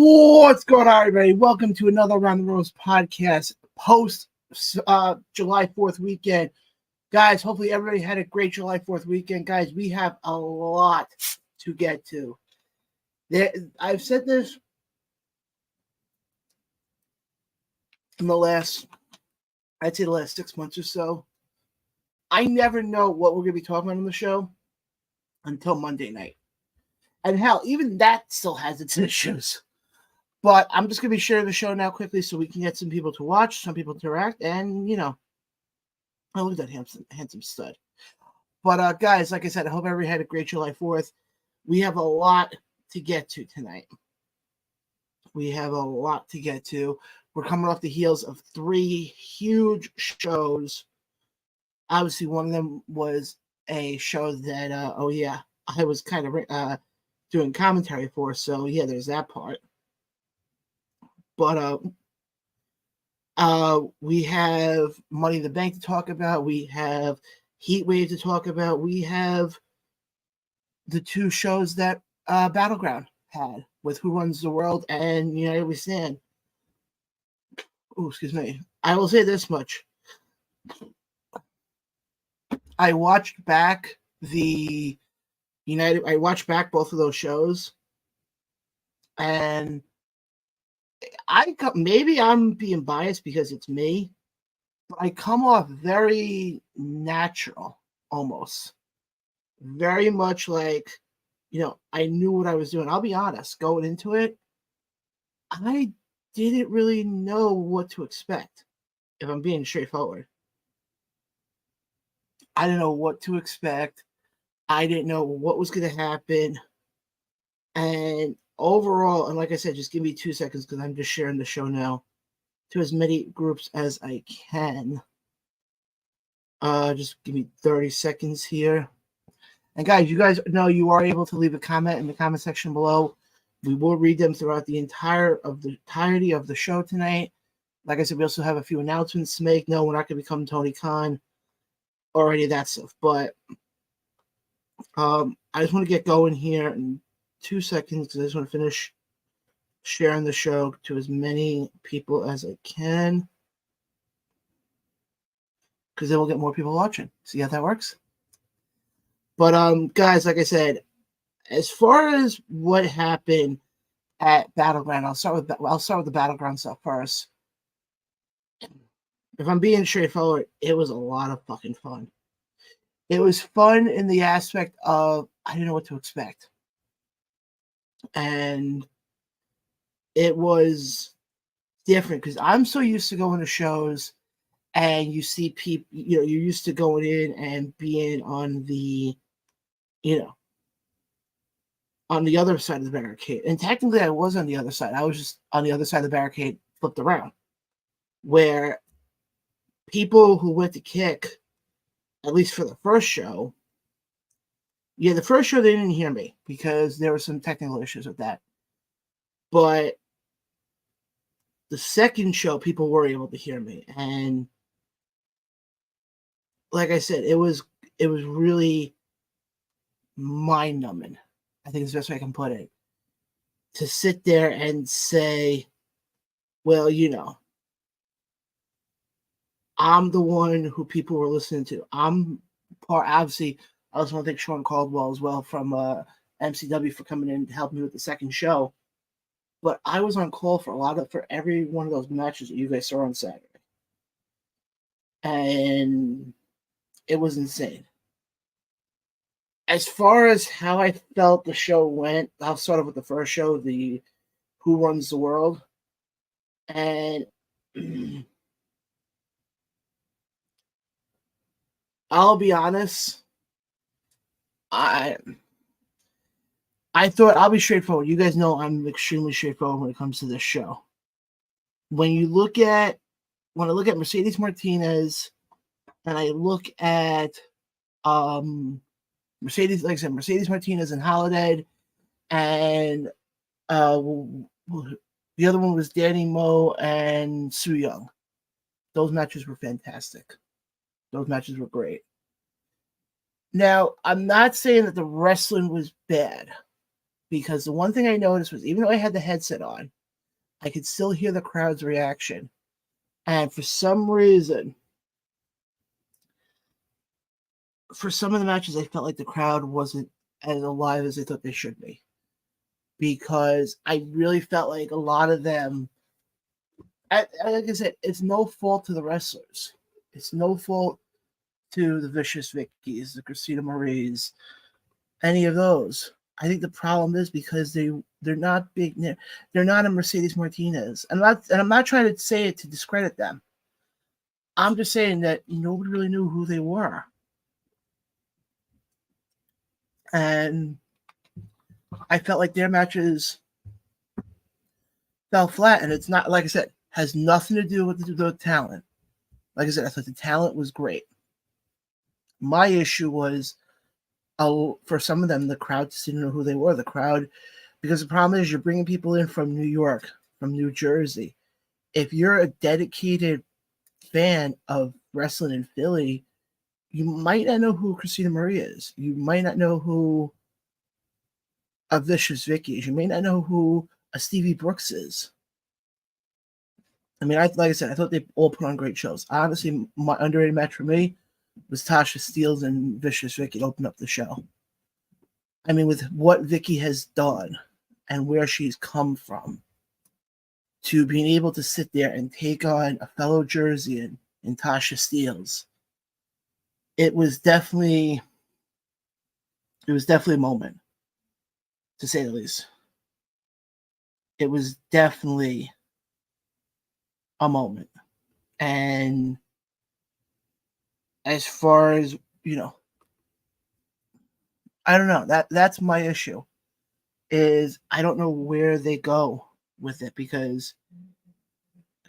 What's going on, everybody? Welcome to another Around the Rose podcast post July 4th weekend. Guys, hopefully everybody had a great July 4th weekend. Guys, we have a lot to get to. I've said this in the last 6 months or so. I never know what we're going to be talking about on the show until Monday night. And hell, even that still has its issues. But I'm just going to be sharing the show now quickly so we can get some people to watch, some people to interact, and, oh, look at that handsome stud. But, guys, like I said, I hope everybody had a great July 4th. We have a lot to get to tonight. We're coming off the heels of 3 huge shows. Obviously, one of them was a show that, I was kind of doing commentary for. So, yeah, there's that part. But we have Money in the Bank to talk about. We have Heatwave to talk about. We have the 2 shows that Battleground had with Who Runs the World and United We Stand. Oh, excuse me. I will say this much. I watched back both of those shows, and maybe I'm being biased because it's me, but I come off very natural, almost. Very much like, I knew what I was doing. I'll be honest, going into it, I didn't really know what to expect, if I'm being straightforward. I didn't know what to expect. I didn't know what was going to happen. And overall, and like I said, just give me 2 seconds because I'm just sharing the show now to as many groups as I can. Just give me 30 seconds here. And guys, you guys know you are able to leave a comment in the comment section below. We will read them throughout the entirety of the show tonight. Like I said, we also have a few announcements to make. No, we're not going to become Tony Khan or any of that stuff. But I just want to get going here in 2 seconds because I just want to finish sharing the show to as many people as I can, because then we'll get more people watching. See how that works? But guys, like I said, as far as what happened at Battleground, I'll start with the Battleground stuff first. If I'm being straightforward, it was a lot of fucking fun. It was fun in the aspect of I didn't know what to expect. And it was different because I'm so used to going to shows and you see people, you're used to going in and being on the, on the other side of the barricade. And technically I was on the other side. I was just on the other side of the barricade, flipped around, where people who went to kick, at least for the first show, the first show, they didn't hear me because there were some technical issues with that. But the second show, people were able to hear me. And like I said, it was really mind-numbing. I think it's the best way I can put it. To sit there and say, well, I'm the one who people were listening to. Obviously, I also want to thank Sean Caldwell as well from MCW for coming in to help me with the second show. But I was on call for every one of those matches that you guys saw on Saturday. And it was insane. As far as how I felt the show went, I'll start off with the first show, the Who Runs the World. And I'll be honest, I thought I'll be straightforward. You guys know I'm extremely straightforward when it comes to this show. When I look at Mercedes Martinez and I look at Mercedes Martinez and Holiday, and the other one was Danny Moe and Su Yung. Those matches were fantastic. Those matches were great. Now, I'm not saying that the wrestling was bad, because the one thing I noticed was, even though I had the headset on, I could still hear the crowd's reaction. And for some reason, for some of the matches, I felt like the crowd wasn't as alive as I thought they should be. Because I really felt like a lot of them, like I said, it's no fault to the wrestlers. It's no fault to the Vicious Vickies, the Christina Maries, any of those. I think the problem is because they're not big. They're not a Mercedes Martinez, and I'm not trying to say it to discredit them. I'm just saying that nobody really knew who they were, and I felt like their matches fell flat. And it's not, like I said, has nothing to do with the talent. Like I said, I thought the talent was great. My issue was, for some of them, the crowd just didn't know who they were. The crowd, because the problem is you're bringing people in from New York, from New Jersey. If you're a dedicated fan of wrestling in Philly, you might not know who Christina Marie is. You might not know who a Vicious Vicky is. You may not know who a Stevie Brooks is. I mean, like I said, I thought they all put on great shows. Honestly, my underrated match for me was Tasha Steelz and Vicious Vicky to open up the show. I mean, with what Vicky has done and where she's come from, to being able to sit there and take on a fellow Jerseyan in Tasha Steelz, it was definitely a moment, to say the least. It was definitely a moment. And as far as, I don't know. That's my issue. Is I don't know where they go with it, because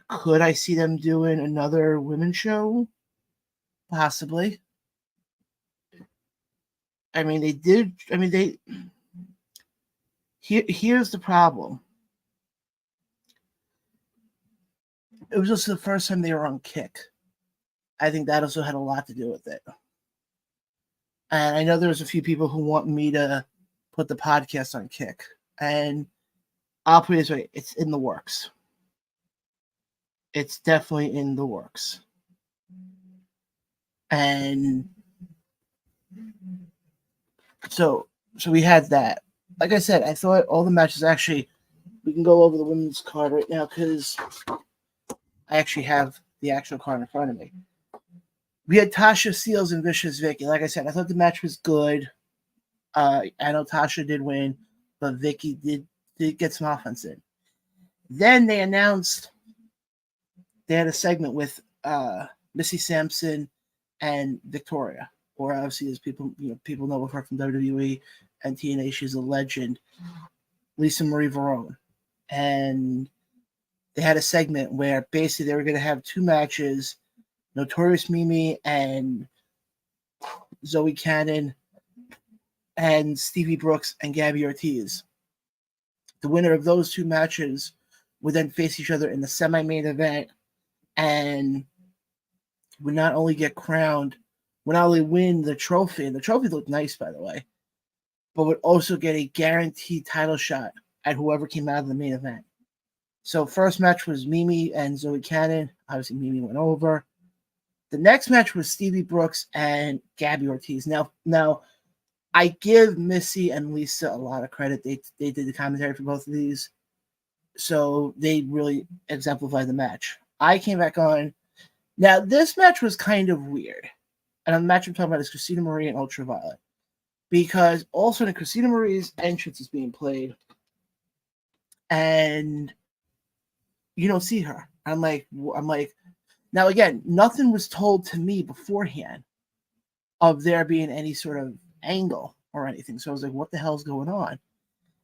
could I see them doing another women's show? Possibly. I mean, they did. I mean, here's the problem. It was also the first time they were on Kick. I think that also had a lot to do with it. And I know there's a few people who want me to put the podcast on Kick. And I'll put it this way, it's in the works. It's definitely in the works. And so we had that. Like I said, I thought all the matches, actually, we can go over the women's card right now, because I actually have the actual card in front of me. We had Tasha Steelz and Vicious Vicky. Like I said, I thought the match was good. I know Tasha did win, but Vicky did get some offense in. Then they announced they had a segment with Missy Sampson and Victoria, or obviously, as people know her from WWE and TNA, she's a legend, Lisa Marie Varon. And they had a segment where basically they were going to have two matches, Notorious Mimi and Zoe Cannon, and Stevie Brooks and Gabby Ortiz. The winner of those two matches would then face each other in the semi-main event, and would not only get crowned, would not only win the trophy, and the trophy looked nice, by the way, but would also get a guaranteed title shot at whoever came out of the main event. So first match was Mimi and Zoe Cannon. Obviously, Mimi went over. The next match was Stevie Brooks and Gabby Ortiz. Now, I give Missy and Lisa a lot of credit. They did the commentary for both of these, so they really exemplified the match. I came back on. Now, this match was kind of weird. And the match I'm talking about is Christina Marie and Ultraviolet. Because all of a sudden, Christina Marie's entrance is being played, and you don't see her. I'm like, now again, nothing was told to me beforehand of there being any sort of angle or anything. So I was like, what the hell's going on?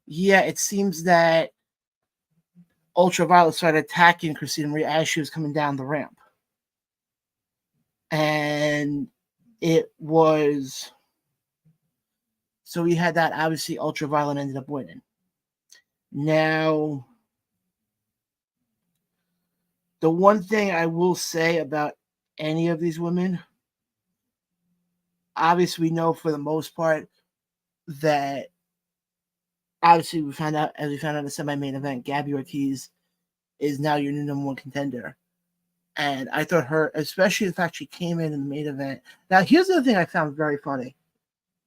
Yeah, it seems that Ultraviolet started attacking Christina Marie as she was coming down the ramp. And it was, so we had that. Obviously, Ultraviolet ended up winning. Now, the one thing I will say about any of these women, obviously we know for the most part that, obviously we found out in the semi-main event, Gabby Ortiz is now your new number one contender. And I thought her, especially the fact she came in the main event. Now, here's the other thing I found very funny.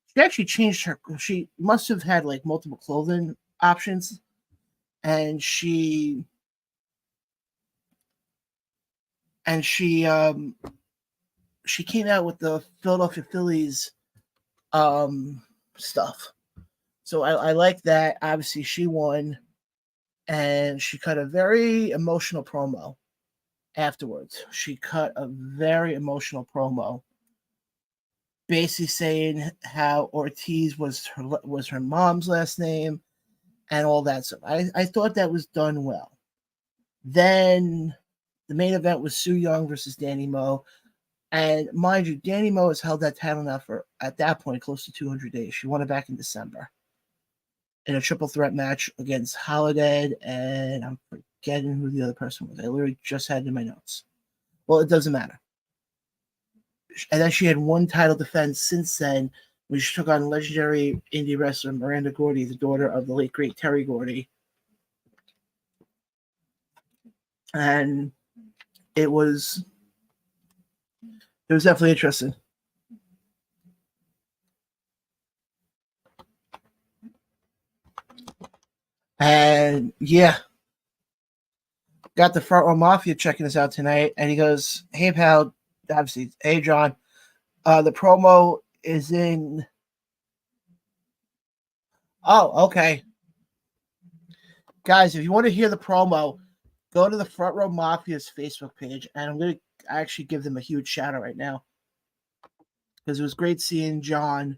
She actually changed her. She must have had like multiple clothing options, and she came out with the Philadelphia Phillies stuff. So I like that. Obviously, she won, and she cut a very emotional promo afterwards. She cut a very emotional promo, basically saying how Ortiz was her mom's last name and all that stuff. I thought that was done well. Then the main event was Su Yung versus Danny Mo. And mind you, Danny Mo has held that title now for, at that point, close to 200 days. She won it back in December in a triple threat match against Holiday, and I'm forgetting who the other person was. I literally just had it in my notes. Well, it doesn't matter. And then she had one title defense since then, when she took on legendary indie wrestler Miranda Gordy, the daughter of the late great Terry Gordy. And it was definitely interesting. And yeah, got the Front Row Mafia checking us out tonight, and he goes, "Hey pal, obviously, hey John, the promo is in." Oh, okay, guys, if you want to hear the promo, go to the Front Row Mafia's Facebook page, and I'm gonna actually give them a huge shout out right now, because it was great seeing John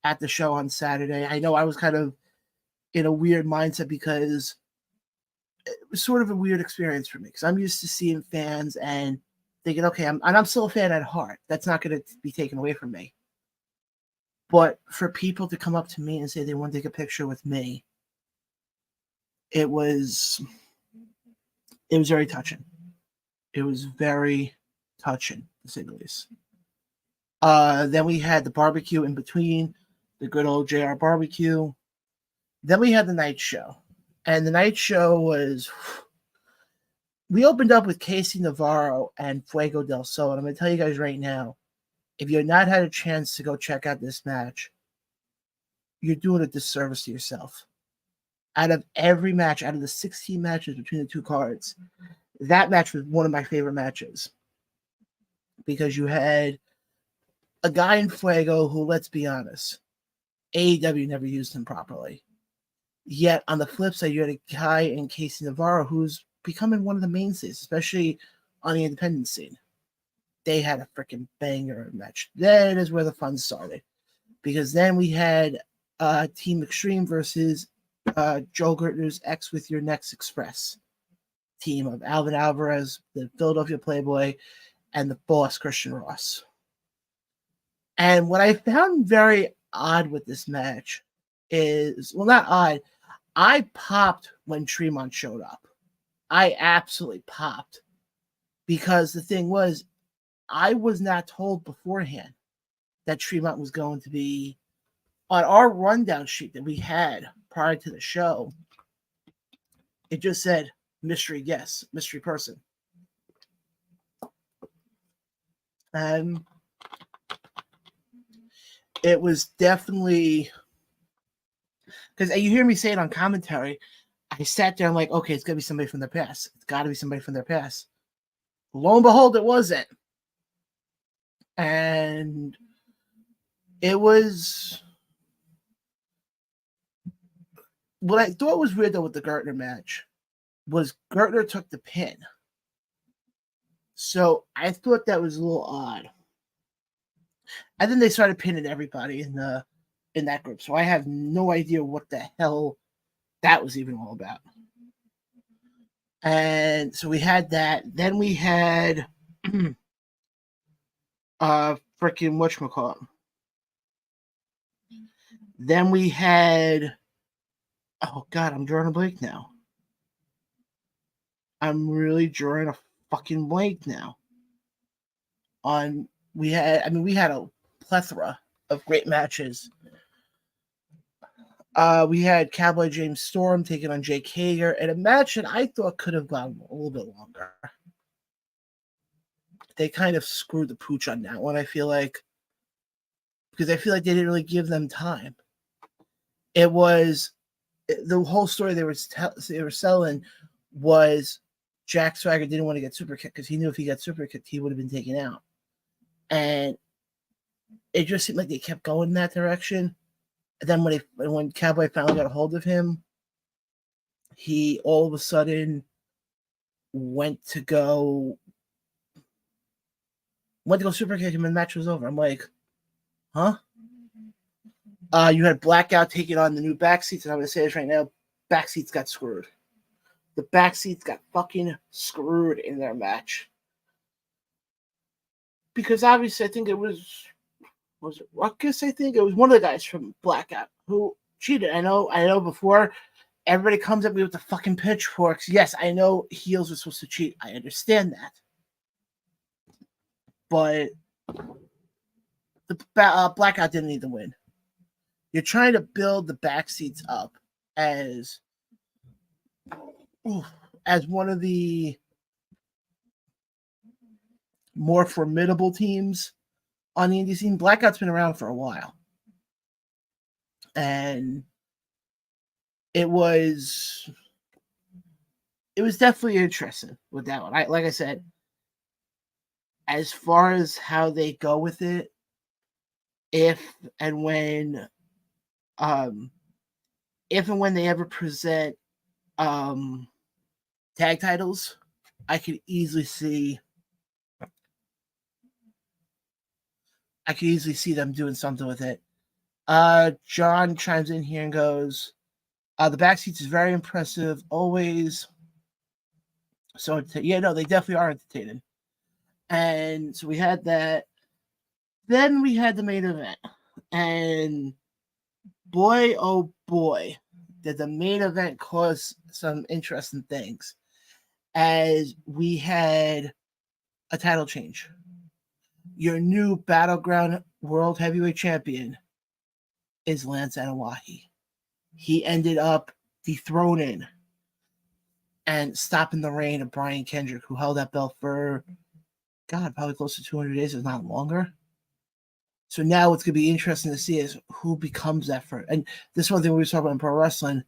at the show on Saturday. I know I was kind of in a weird mindset because it was sort of a weird experience for me, because I'm used to seeing fans and thinking, okay, I'm still a fan at heart. That's not going to be taken away from me. But for people to come up to me and say they want to take a picture with me, it was very touching. It was very touching, to say the least. Then we had the barbecue in between, the good old JR barbecue. Then we had the night show. And the night show was, we opened up with Casey Navarro and Fuego del Sol. And I'm going to tell you guys right now, if you've not had a chance to go check out this match, you're doing a disservice to yourself. Out of every match, out of the 16 matches between the two cards, that match was one of my favorite matches. Because you had a guy in Fuego who, let's be honest, AEW never used him properly. Yet, on the flip side, you had a guy in Casey Navarro who's becoming one of the mainstays, especially on the independent scene. They had a freaking banger match. That is where the fun started. Because then we had Team Extreme versus Joe Gertner's X with Your Next Express team of Alvin Alvarez, the Philadelphia Playboy, and the boss, Christian Ross. And what I found very odd with this match is, well, not odd, I popped when Tremont showed up. I absolutely popped. Because the thing was, I was not told beforehand that Tremont was going to be on our rundown sheet that we had prior to the show. It just said mystery guest, mystery person. And it was definitely, because you hear me say it on commentary, I sat there and like, okay, it's got to be somebody from their past. It's got to be somebody from their past. Lo and behold, it wasn't. And it was, what I thought was weird though with the Gertner match was Gertner took the pin. So I thought that was a little odd. And then they started pinning everybody in that group. So I have no idea what the hell that was even all about. And so we had that. Then we had freaking whatchamacallit. Then we had, oh God, I'm drawing a blank now. I'm really drawing a fucking blank now. We had a plethora of great matches. We had Cowboy James Storm taking on Jake Hager in a match that I thought could have gone a little bit longer. They kind of screwed the pooch on that one, I feel like, because I feel like they didn't really give them time. It was the whole story they were selling was Jack Swagger didn't want to get super kicked because he knew if he got super kicked, he would have been taken out. And it just seemed like they kept going in that direction. And then when Cowboy finally got a hold of him, he all of a sudden went to go super kick him and the match was over. I'm like, huh? You had Blackout taking on the new Backseats, and I'm going to say this right now, Backseats got screwed. The Backseats got fucking screwed in their match. Because obviously I think it was it Ruckus, I think? It was one of the guys from Blackout who cheated. I know before everybody comes at me with the fucking pitchforks. Yes, I know heels are supposed to cheat. I understand that. But the Blackout didn't need to win. You're trying to build the Backseats up as one of the more formidable teams on the indie scene. Blackout's been around for a while. And it was definitely interesting with that one. Like I said, as far as how they go with it, if and when they ever present tag titles, I could easily see them doing something with it. John chimes in here and goes, the Backseats is very impressive, always. So, they definitely are entertaining. And so we had that. Then we had the main event. And boy, oh boy, did the main event cause some interesting things. As we had a title change. Your new Battleground World Heavyweight Champion is Lance Anawahi. He ended up dethroning and stopping the reign of Brian Kendrick, who held that belt for, probably close to 200 days, if not longer. So now what's going to be interesting to see is who becomes that first. And this one thing we were talking about in pro wrestling.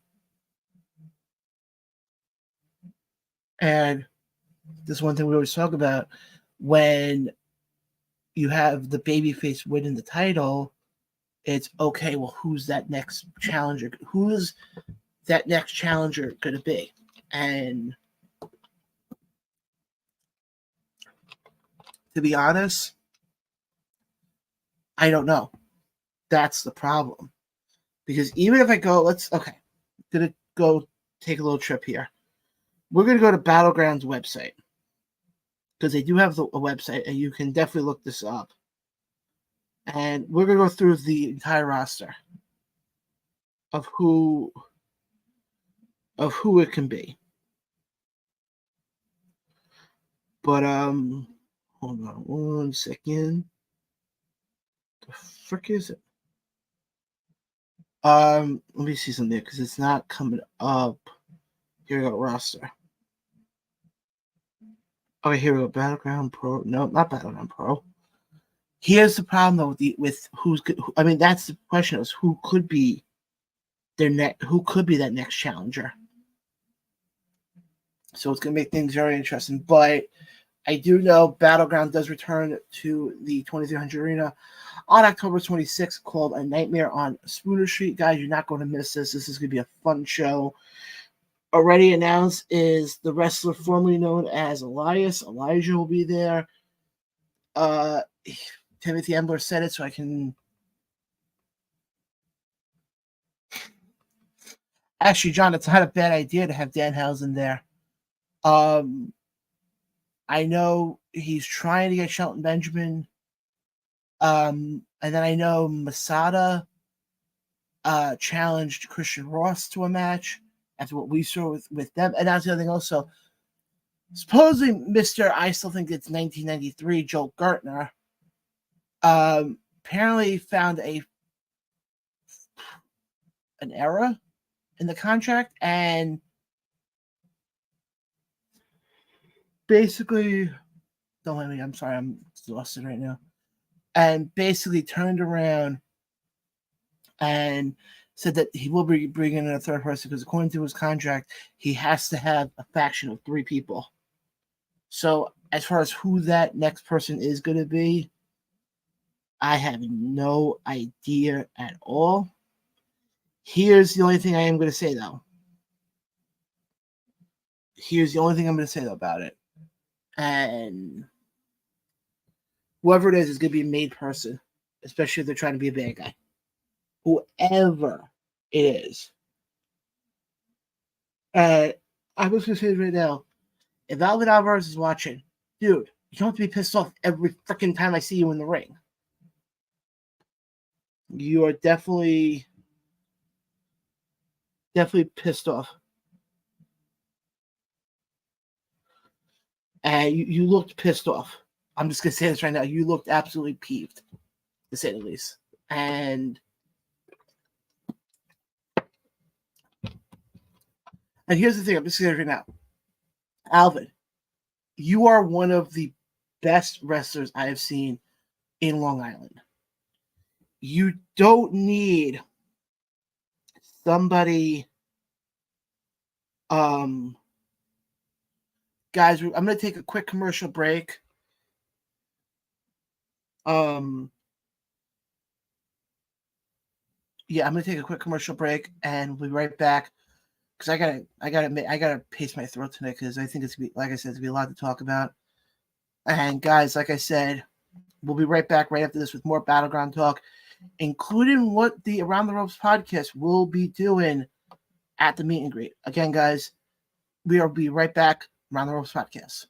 And this one thing we always talk about, when you have the babyface winning the title, it's okay, well, who's that next challenger? Who is that next challenger going to be? And to be honest, I don't know. That's the problem. Because even if I go, going to go take a little trip here. We're going to go to Battleground's website. Because they do have a website, and you can definitely look this up. And we're going to go through the entire roster of who it can be. But, hold on 1 second. The frick is it? Let me see something there, because it's not coming up. Here we go, roster. Okay, here we go. Battleground Pro. No, not Battleground Pro. Here's the problem though with who's good. I mean, that's the question: is who could be who could be that next challenger? So it's gonna make things very interesting. But I do know Battleground does return to the 2300 Arena on October 26th, called A Nightmare on Spooner Street. Guys, you're not going to miss this. This is gonna be a fun show. Already announced is the wrestler formerly known as Elias. Elijah will be there. Timothy Embler said it, so I can. Actually, John, it's not a bad idea to have Danhausen there. I know he's trying to get Shelton Benjamin. And then I know Masada challenged Christian Ross to a match after what we saw with them. And that's the other thing also. Supposedly, Mr. I still think it's 1993, Joe Gartner, apparently found an error in the contract and basically, don't let me, I'm sorry, I'm exhausted right now, and basically turned around and said that he will be bringing in a third person because according to his contract, he has to have a faction of 3 people. So as far as who that next person is going to be, I have no idea at all. Here's the only thing I am going to say, though. About it. And whoever it is going to be a made person, especially if they're trying to be a bad guy. Whoever it is. I was going to say right now, if Alvin Alvarez is watching, dude, you don't have to be pissed off every freaking time I see you in the ring. You are definitely pissed off. And you looked pissed off. I'm just going to say this right now. You looked absolutely peeved, to say the least. And here's the thing. I'm just saying it right now. Alvin, you are one of the best wrestlers I have seen in Long Island. You don't need somebody. Guys, I'm going to take a quick commercial break. I'm going to take a quick commercial break, and we'll be right back because I gotta pace my throat tonight because I think it's gonna be, like I said, it's gonna be a lot to talk about. And guys, like I said, we'll be right back right after this with more Battleground talk, including what the Around the Ropes podcast will be doing at the meet and greet. Again, guys, we will be right back. Around the Ropes podcast.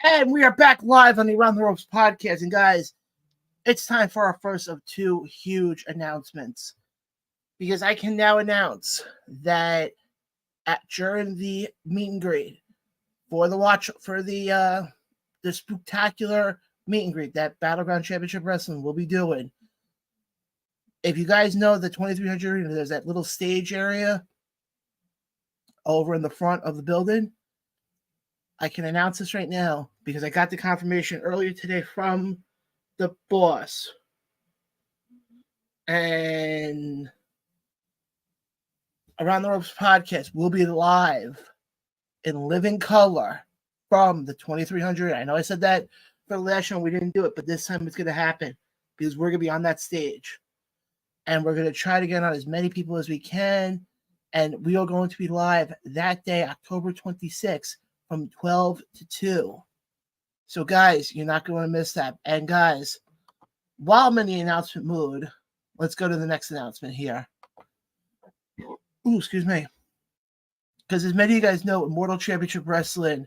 And we are back live on the Around the Ropes podcast. And guys, it's time for our first of 2 huge announcements. Because I can now announce that during the meet and greet for the spectacular meet and greet that Battleground Championship Wrestling will be doing. If you guys know the 2300 Arena, there's that little stage area over in the front of the building. I can announce this right now because I got the confirmation earlier today from the boss. And Around the Ropes podcast will be live in living color from the 2300. I know I said that for the last show, we didn't do it, but this time it's going to happen because we're going to be on that stage. And we're going to try to get on as many people as we can. And we are going to be live that day, October 26th, from 12 to 2. So, guys, you're not going to miss that. And, guys, while I'm in the announcement mood, let's go to the next announcement here. Ooh, excuse me. Because as many of you guys know, Immortal Championship Wrestling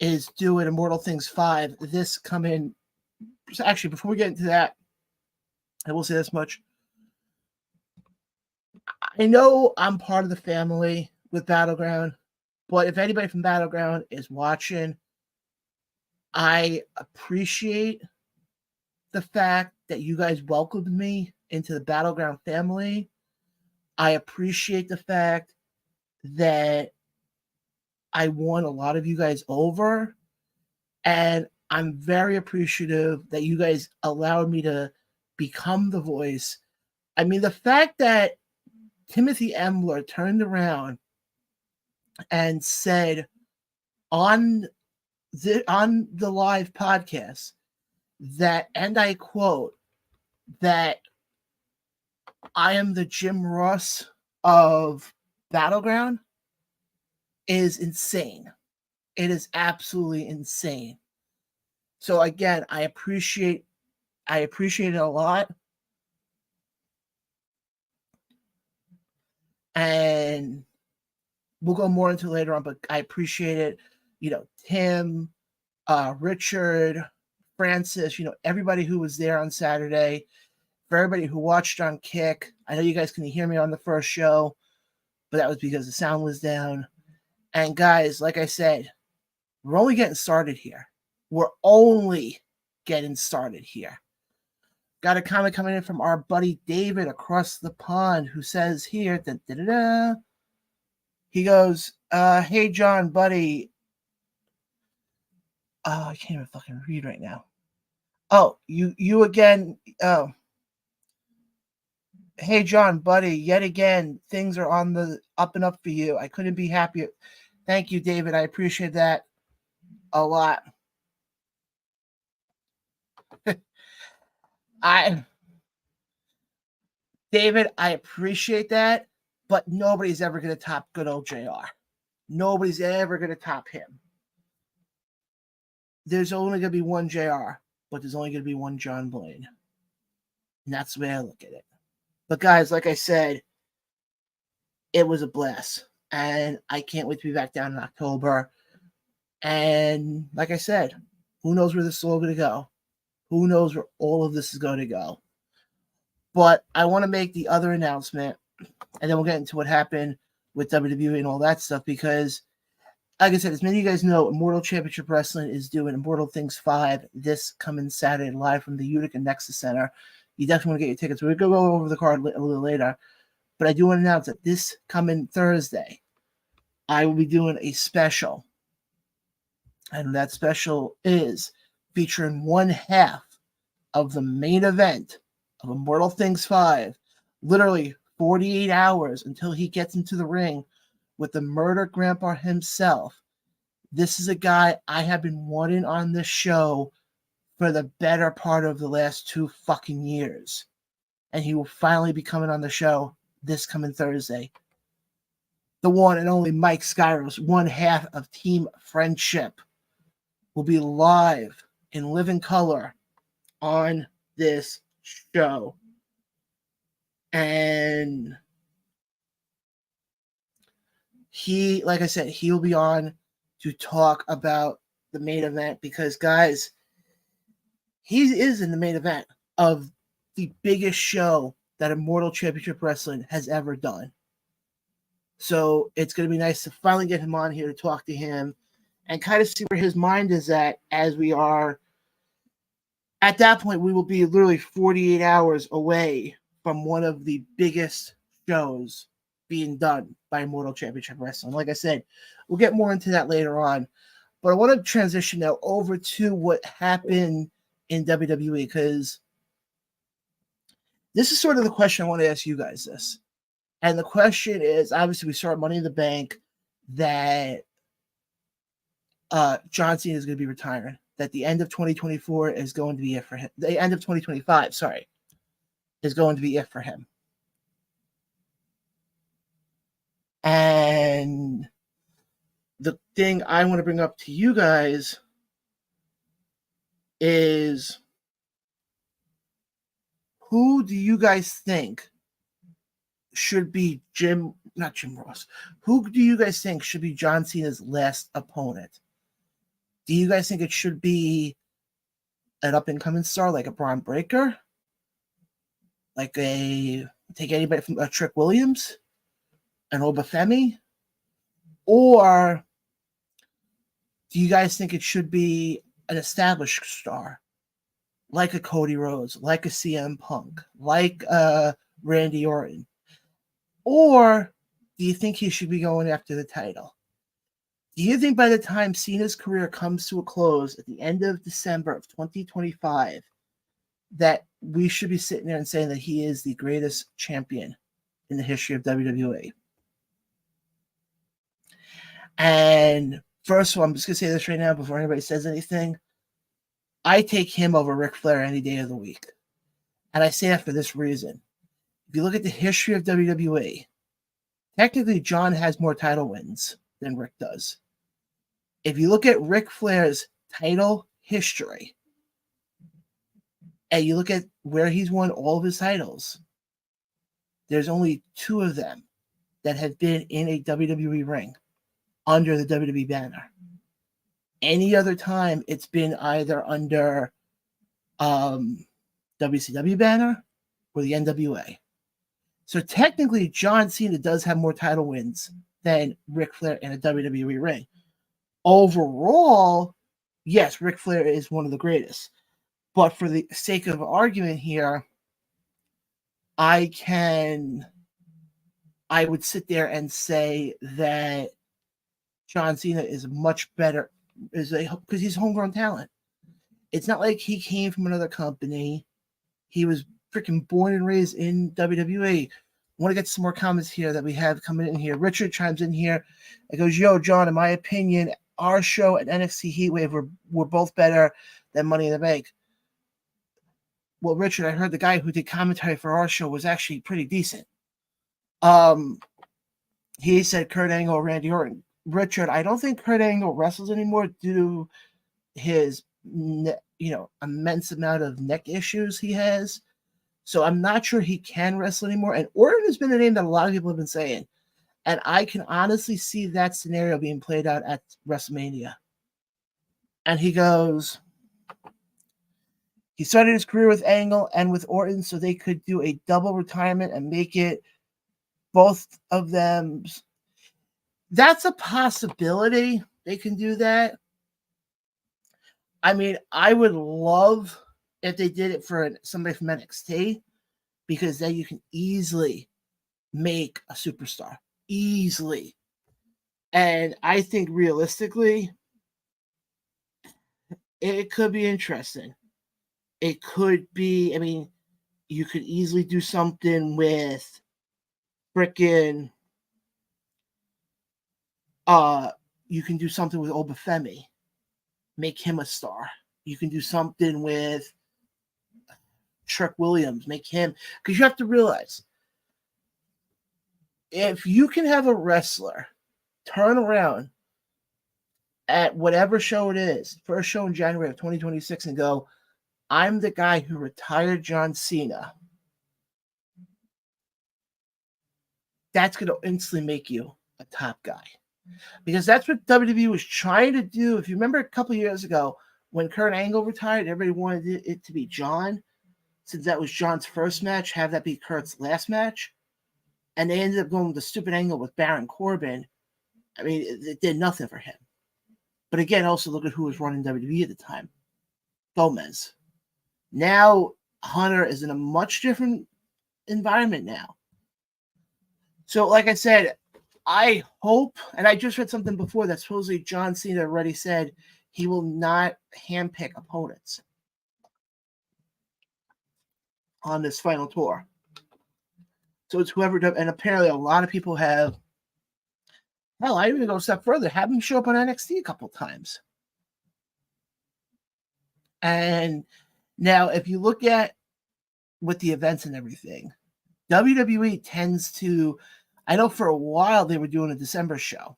is doing Immortal Things 5 this coming. Actually, before we get into that, I will say this much. I know I'm part of the family with Battleground, but if anybody from Battleground is watching, I appreciate the fact that you guys welcomed me into the Battleground family. I appreciate the fact that I won a lot of you guys over, and I'm very appreciative that you guys allowed me to become the voice. I mean, the fact that Timothy Embler turned around and said on the live podcast that, and I quote, that I am the Jim Ross of Battleground is insane. It is absolutely insane. So again, I appreciate it a lot. And we'll go more into it later on, but I appreciate it. Tim, Richard, Francis, everybody who was there on Saturday, for everybody who watched on Kick. I know you guys couldn't hear me on the first show, but that was because the sound was down. And guys, like I said, we're only getting started here. We're only getting started here. Got a comment coming in from our buddy David across the pond who says here, he goes, hey, John, buddy. I can't even fucking read right now. Oh, you again. Oh. Hey, John, buddy, yet again, things are on the up and up for you. I couldn't be happier. Thank you, David. I appreciate that a lot. David, I appreciate that, but nobody's ever going to top good old JR. Nobody's ever going to top him. There's only going to be one JR, but there's only going to be one John Blaine. And that's the way I look at it. But guys, like I said, it was a blast. And I can't wait to be back down in October. And like I said, who knows where this is all going to go? Who knows where all of this is going to go? But I want to make the other announcement, and then we'll get into what happened with WWE and all that stuff, because, like I said, as many of you guys know, Immortal Championship Wrestling is doing Immortal Things 5 this coming Saturday live from the Utica Nexus Center. You definitely want to get your tickets. We're going to go over the card a little later. But I do want to announce that this coming Thursday, I will be doing a special. And that special is featuring one half of the main event of Immortal Things 5. Literally 48 hours until he gets into the ring with the murder grandpa himself. This is a guy I have been wanting on this show for the better part of the last 2 fucking years. And he will finally be coming on the show this coming Thursday. The one and only Mike Skyros, one half of Team Friendship, will be live in living color on this show. And he, like I said, he'll be on to talk about the main event because, guys, he is in the main event of the biggest show that Immortal Championship Wrestling has ever done. So it's going to be nice to finally get him on here to talk to him and kind of see where his mind is at as we are. At that point, we will be literally 48 hours away from one of the biggest shows being done by Immortal Championship Wrestling. Like I said, we'll get more into that later on. But I want to transition now over to what happened in WWE, because this is sort of the question I want to ask you guys this. And the question is, obviously, we saw at Money in the Bank that John Cena is going to be retiring. That the end of 2024 is going to be it for him. The end of 2025, is going to be it for him. And the thing I want to bring up to you guys is, who do you guys think should be not Jim Ross? Who do you guys think should be John Cena's last opponent? Do you guys think it should be an up-and-coming star like a Braun Breaker? Like take anybody from Trick Williams? An Obafemi? Or do you guys think it should be an established star? Like a Cody Rhodes, like a CM Punk, like Randy Orton? Or do you think he should be going after the title? Do you think by the time Cena's career comes to a close at the end of December of 2025, that we should be sitting there and saying that he is the greatest champion in the history of WWE? And first of all, I'm just going to say this right now before anybody says anything. I take him over Ric Flair any day of the week. And I say that for this reason. If you look at the history of WWE, technically John has more title wins than Ric does. If you look at Ric Flair's title history, and you look at where he's won all of his titles, there's only 2 of them that have been in a WWE ring under the WWE banner. Any other time, it's been either under WCW banner or the NWA. So technically, John Cena does have more title wins than Ric Flair in a WWE ring. Overall, yes, Ric Flair is one of the greatest. But for the sake of argument here, I would sit there and say that John Cena is much better because he's homegrown talent. It's not like he came from another company. He was freaking born and raised in WWE. I want to get some more comments here that we have coming in here. Richard chimes in here. It goes, yo, John, in my opinion, our show at NXT Heatwave were both better than Money in the Bank. Well, Richard, I heard the guy who did commentary for our show was actually pretty decent. He said Kurt Angle or Randy Orton. Richard, I don't think Kurt Angle wrestles anymore due to his, immense amount of neck issues he has. So I'm not sure he can wrestle anymore. And Orton has been a name that a lot of people have been saying. And I can honestly see that scenario being played out at WrestleMania. And he goes, he started his career with Angle and with Orton so they could do a double retirement and make it both of them. That's a possibility. They can do that. I mean, I would love if they did it for somebody from NXT, because then you can easily make a superstar. Easily. And I think realistically, it could be interesting. It could be, I mean, you could easily do something with frickin' you can do something with Obafemi. Make him a star. You can do something with Trick Williams. Make him, because you have to realize, if you can have a wrestler turn around at whatever show it is, first show in January of 2026, and go, I'm the guy who retired John Cena, that's going to instantly make you a top guy. Because that's what WWE was trying to do. If you remember a couple of years ago, when Kurt Angle retired, everybody wanted it to be John. Since that was John's first match, have that be Kurt's last match. And they ended up going with the stupid angle with Baron Corbin. I mean, it did nothing for him. But again, also look at who was running WWE at the time. Gomez. Now, Hunter is in a much different environment now. So, like I said, I hope, and I just read something before that supposedly John Cena already said he will not handpick opponents on this final tour. So it's whoever does, and apparently a lot of people have, hell, I even go a step further, have him show up on NXT a couple times. And now, if you look at with the events and everything, WWE tends to, I know for a while they were doing a December show.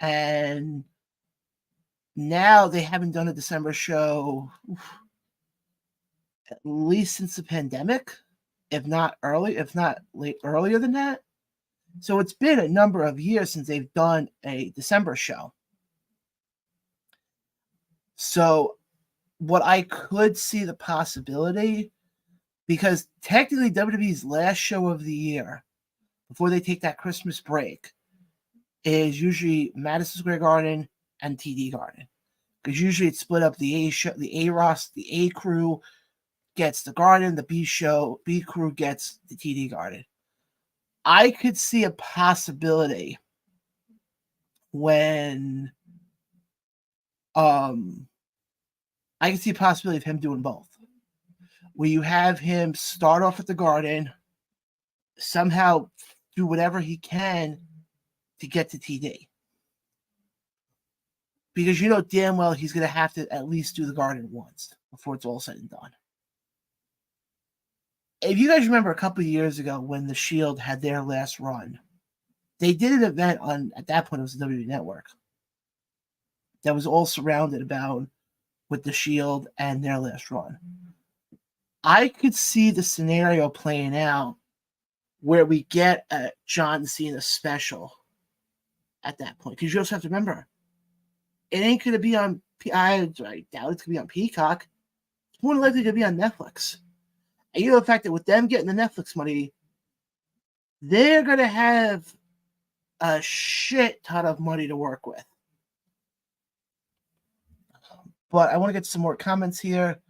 And now they haven't done a December show at least since the pandemic, if not earlier than that. So it's been a number of years since they've done a December show. So what I could see the possibility, because technically WWE's last show of the year before they take that Christmas break is usually Madison Square Garden and TD Garden, because usually it's split up. The A crew gets the Garden, the B crew gets the TD Garden. I could see a possibility when I can see a possibility of him doing both, where you have him start off at the Garden, somehow do whatever he can to get to TD. Because you know damn well he's going to have to at least do the Garden once before it's all said and done. If you guys remember a couple of years ago when the Shield had their last run, they did an event on, at that point it was the WWE Network, that was all surrounded about with the Shield and their last run. I could see the scenario playing out where we get a John Cena special at that point. Because you also have to remember, it ain't going to be on, I doubt it's going to be on Peacock. It's more likely going to be on Netflix. And you know the fact that with them getting the Netflix money, they're going to have a shit ton of money to work with. But I want to get some more comments here.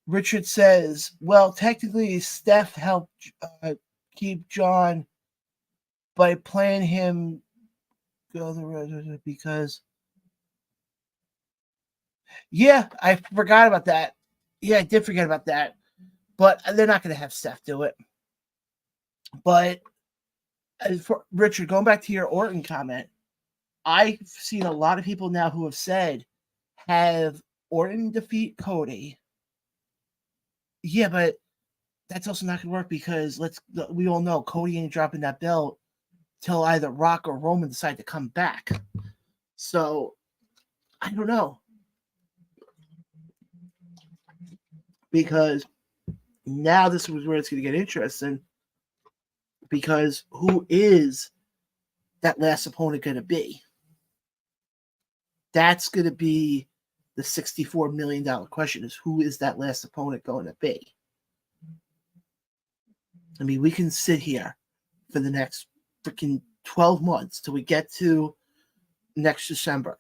Richard says, well, technically, Steph helped keep John by playing him because... Yeah, I forgot about that. Yeah, I did forget about that. But they're not going to have Steph do it. But for Richard, going back to your Orton comment, I've seen a lot of people now who have said, have Orton defeat Cody. Yeah, but that's also not going to work because we all know Cody ain't dropping that belt till either Rock or Roman decide to come back. So, I don't know. Because now this is where it's going to get interesting. Because who is that last opponent going to be? That's going to be the $64 million question, is who is that last opponent going to be? I mean, we can sit here for the next freaking 12 months till we get to next December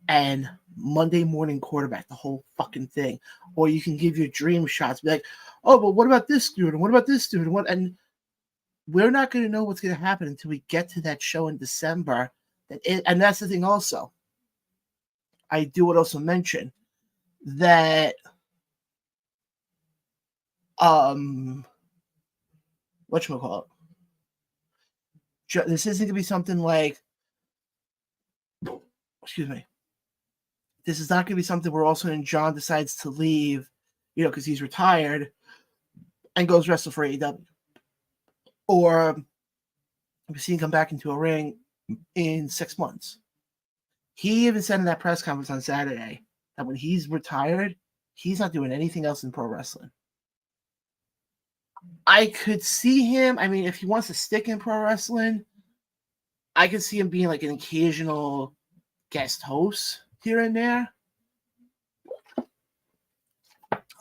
and Monday morning quarterback the whole fucking thing. Or you can give your dream shots, be like, oh, but what about this dude? And what about this dude? And we're not going to know what's going to happen until we get to that show in December. And that's the thing also. I would also mention that whatchamacallit? This isn't going to be something like, excuse me. This is not going to be something where all of a sudden John decides to leave, because he's retired and goes wrestle for AEW. Or we see him come back into a ring in 6 months. He even said in that press conference on Saturday that when he's retired, he's not doing anything else in pro wrestling. I could see him, if he wants to stick in pro wrestling, I could see him being like an occasional guest host here and there.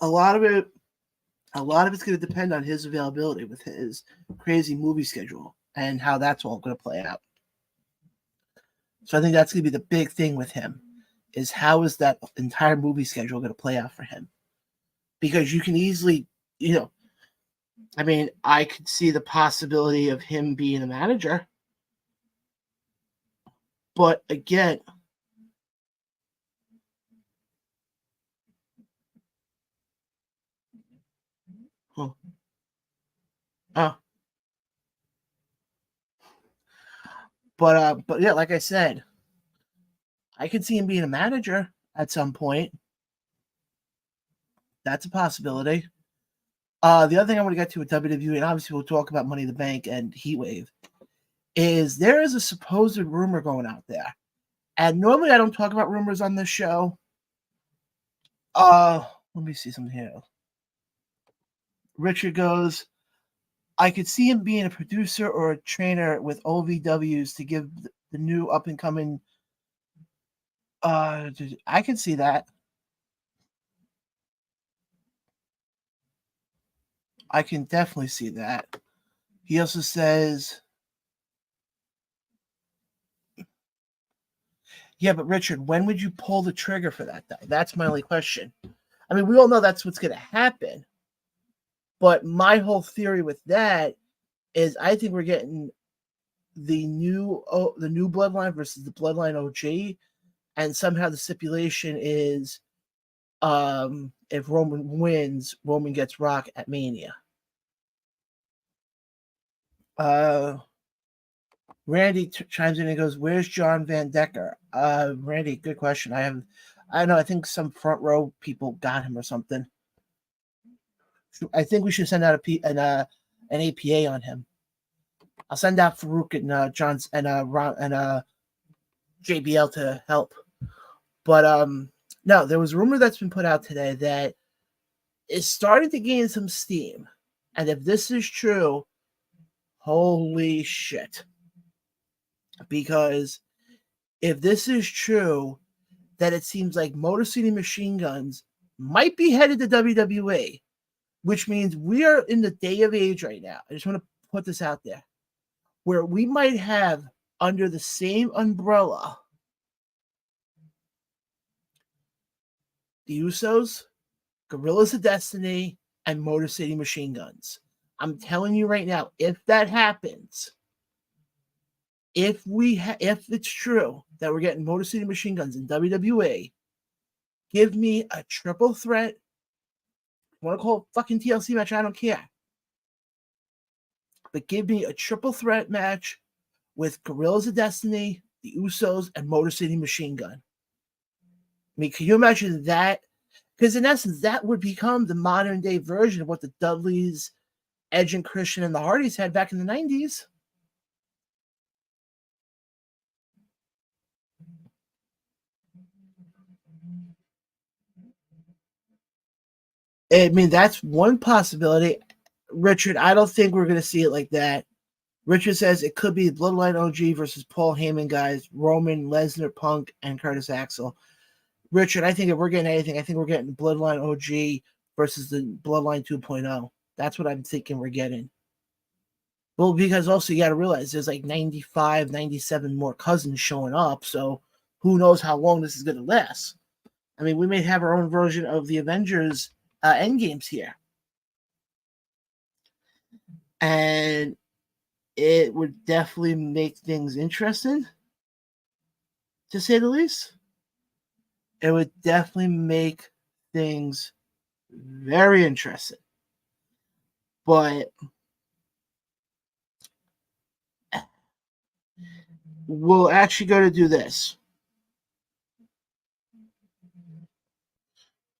A lot of it's going to depend on his availability with his crazy movie schedule and how that's all going to play out. So I think that's going to be the big thing with him, is how is that entire movie schedule going to play out for him? Because you can easily, I could see the possibility of him being a manager. But again, But yeah, like I said, I could see him being a manager at some point. That's a possibility. The other thing I want to get to with WWE, and obviously we'll talk about Money in the Bank and Heatwave, is there is a supposed rumor going out there. And normally I don't talk about rumors on this show. Let me see something here. Richard goes, I could see him being a producer or a trainer with OVWs to give the new up-and-coming... I could see that. I can definitely see that. He also says, yeah, but Richard, when would you pull the trigger for that, though? That's my only question. I mean, we all know that's what's going to happen. But my whole theory with that is I think we're getting the new bloodline versus the bloodline OG, and somehow the stipulation is if Roman wins, Roman gets Rock at Mania. Randy chimes in and goes, "Where's John Van Decker?" Randy, good question. I don't know. I think some front row people got him or something. I think we should send out an APA on him. I'll send out Farouk and John's and JBL to help. But no, there was a rumor that's been put out today that is starting to gain some steam, and if this is true, holy shit! Because if this is true, that it seems like Motor City Machine Guns might be headed to WWE, which means we are in the day of age right now. I just want to put this out there, where we might have under the same umbrella the Usos, Guerrillas of Destiny, and Motor City Machine Guns. I'm telling you right now, if that happens, if it's true that we're getting Motor City Machine Guns in WWE, give me a triple threat. You want to call it fucking TLC match? I don't care. But give me a triple threat match with Guerrillas of Destiny, the Usos, and Motor City Machine Gun. I mean, can you imagine that? Because in essence, that would become the modern day version of what the Dudleys, Edge and Christian, and the Hardys had back in the 90s. I mean, that's one possibility. Richard, I don't think we're going to see it like that. Richard says it could be Bloodline OG versus Paul Heyman guys, Roman, Lesnar, Punk, and Curtis Axel. Richard, I think if we're getting anything, I think we're getting Bloodline OG versus the Bloodline 2.0. That's what I'm thinking we're getting. Well, because also you got to realize there's like 95, 97 more cousins showing up, so who knows how long this is going to last. I mean, we may have our own version of the Avengers Endgames here. And it would definitely make things interesting, to say the least. It would definitely make things very interesting. But we're actually going to do this.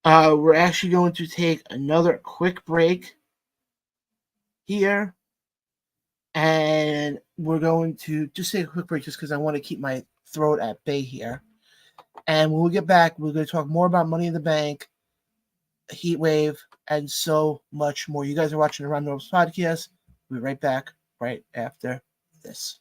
We're actually going to take another quick break here. And we're going to just take a quick break just because I want to keep my throat at bay here. And when we get back, we're going to talk more about Money in the Bank, Heatwave, and so much more. You guys are watching Around the Ropes podcast. We'll be right back right after this.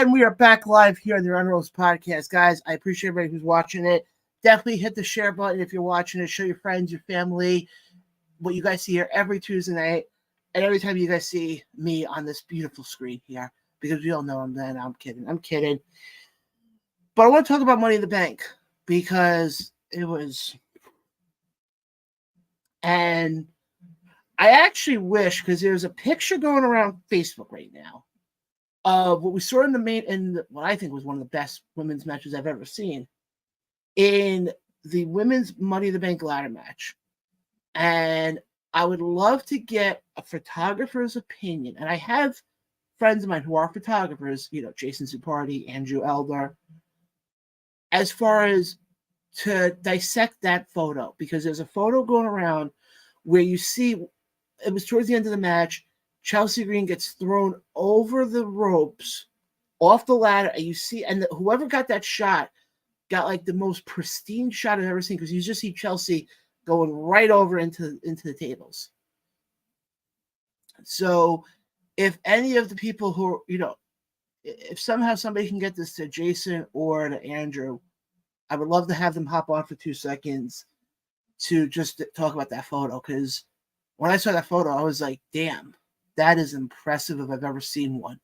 And we are back live here on the Run Rolls podcast. Guys, I appreciate everybody who's watching it. Definitely hit the share button if you're watching it. Show your friends, your family, what you guys see here every Tuesday night. And every time you guys see me on this beautiful screen here, because we all know I'm then. I'm kidding. But I want to talk about Money in the Bank because it was, and I actually wish, because there's a picture going around Facebook right now of what we saw in the main, and what I think was one of the best women's matches I've ever seen in the women's Money in the Bank ladder match. And I would love to get a photographer's opinion. And I have friends of mine who are photographers, Jason Zupardi, Andrew Elder, as far as to dissect that photo, because there's a photo going around where you see it was towards the end of the match. Chelsea Green gets thrown over the ropes off the ladder, and you see, and whoever got that shot got like the most pristine shot I've ever seen, because you just see Chelsea going right over into the tables. So if any of the people who, if somehow somebody can get this to Jason or to Andrew, I would love to have them hop on for 2 seconds to just talk about that photo, because when I saw that photo, I was like, damn, that is impressive if I've ever seen one.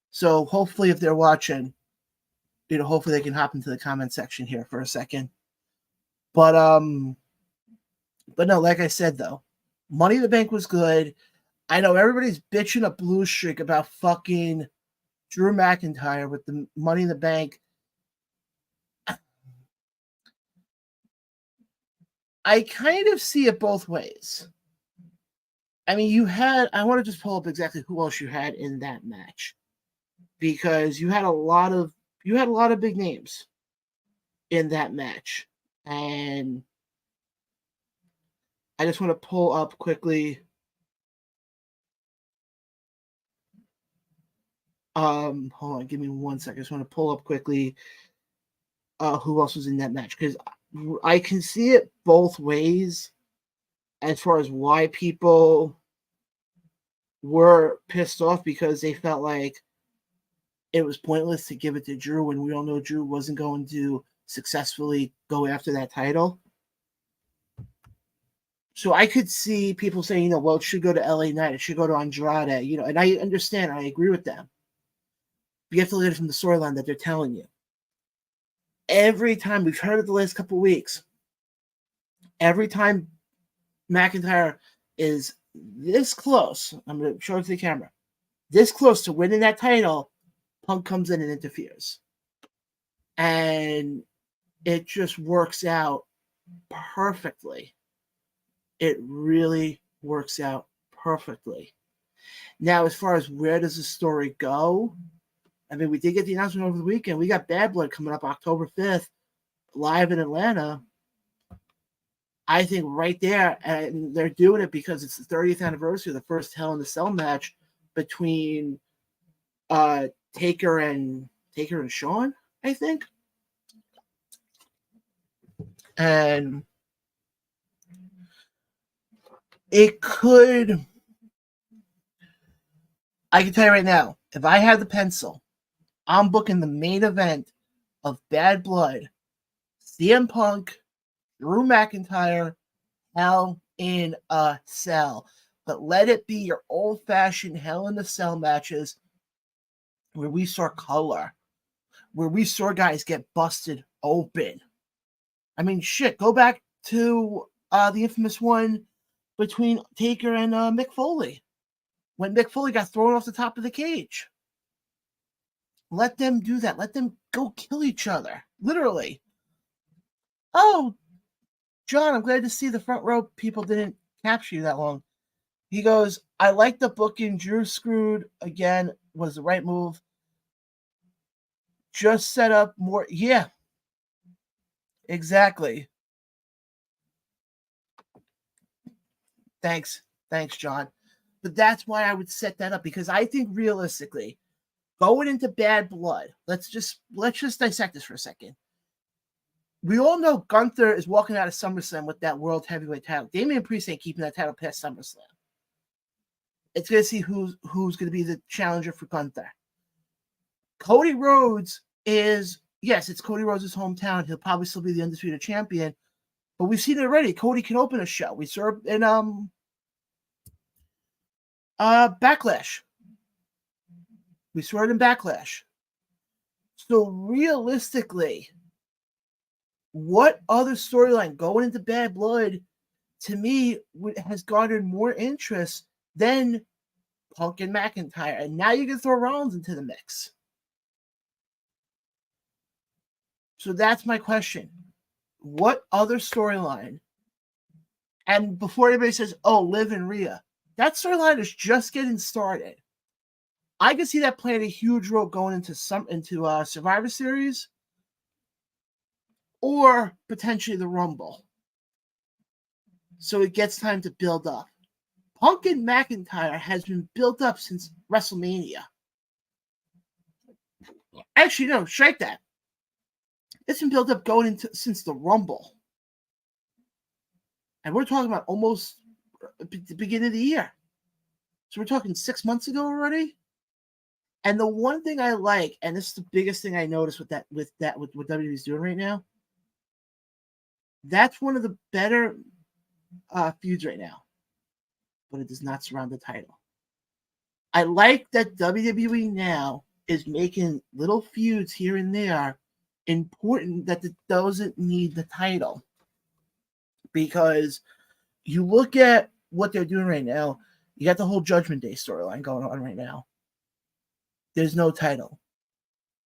So hopefully if they're watching, hopefully they can hop into the comment section here for a second. But no, like I said, though, Money in the Bank was good. I know everybody's bitching a blue streak about fucking Drew McIntyre with the Money in the Bank. I kind of see it both ways. I mean, I want to just pull up exactly who else you had in that match, because you had a lot of big names in that match. And I just want to pull up quickly. Hold on, give me 1 second. I just want to pull up quickly who else was in that match, because I can see it both ways as far as why people were pissed off, because they felt like it was pointless to give it to Drew when we all know Drew wasn't going to successfully go after that title. So I could see people saying, well, it should go to LA Knight, it should go to Andrade, and I understand, I agree with them. But you have to look at it from the storyline that they're telling you. Every time, we've heard it the last couple of weeks, every time McIntyre is this close, I'm going to show it to the camera, this close to winning that title, Punk comes in and interferes. And it just works out perfectly. It really works out perfectly. Now, as far as where does the story go, I mean, we did get the announcement over the weekend. We got Bad Blood coming up October 5th, live in Atlanta. I think right there, and they're doing it because it's the 30th anniversary of the first Hell in a Cell match between Taker and Shawn, I think. And it could, I can tell you right now, if I had the pencil, I'm booking the main event of Bad Blood, CM Punk, Drew McIntyre, Hell in a Cell. But let it be your old-fashioned Hell in a Cell matches where we saw color, where we saw guys get busted open. I mean, shit, go back to the infamous one between Taker and Mick Foley, when Mick Foley got thrown off the top of the cage. Let them do that. Let them go kill each other. Literally. Oh, John, I'm glad to see the front row people didn't capture you that long. He goes, I like the booking. Drew screwed again. Was the right move. Just set up more. Yeah. Exactly. Thanks, John. But that's why I would set that up, because I think realistically, going into Bad Blood, let's just dissect this for a second. We all know Gunther is walking out of SummerSlam with that World Heavyweight title. Damian Priest ain't keeping that title past SummerSlam. It's going to see who's going to be the challenger for Gunther. Cody Rhodes is, yes, it's Cody Rhodes' hometown. He'll probably still be the undisputed champion, but we've seen it already. Cody can open a show. We saw it in Backlash. We saw it in Backlash. So realistically, what other storyline going into Bad Blood to me has garnered more interest than Punk and McIntyre? And now you can throw Rollins into the mix. So that's my question. What other storyline? And before anybody says, oh, Liv and Rhea, that storyline is just getting started. I can see that playing a huge role going into Survivor Series or potentially the Rumble. So it gets time to build up. Punk and McIntyre has been built up since WrestleMania. Actually, no, strike that. It's been built up since the Rumble. And we're talking about almost the beginning of the year. So we're talking 6 months ago already. And the one thing I like, and this is the biggest thing I noticed with what WWE is doing right now, that's one of the better feuds right now. But it does not surround the title. I like that WWE now is making little feuds here and there important that it doesn't need the title. Because you look at what they're doing right now, you got the whole Judgment Day storyline going on right now. There's no title.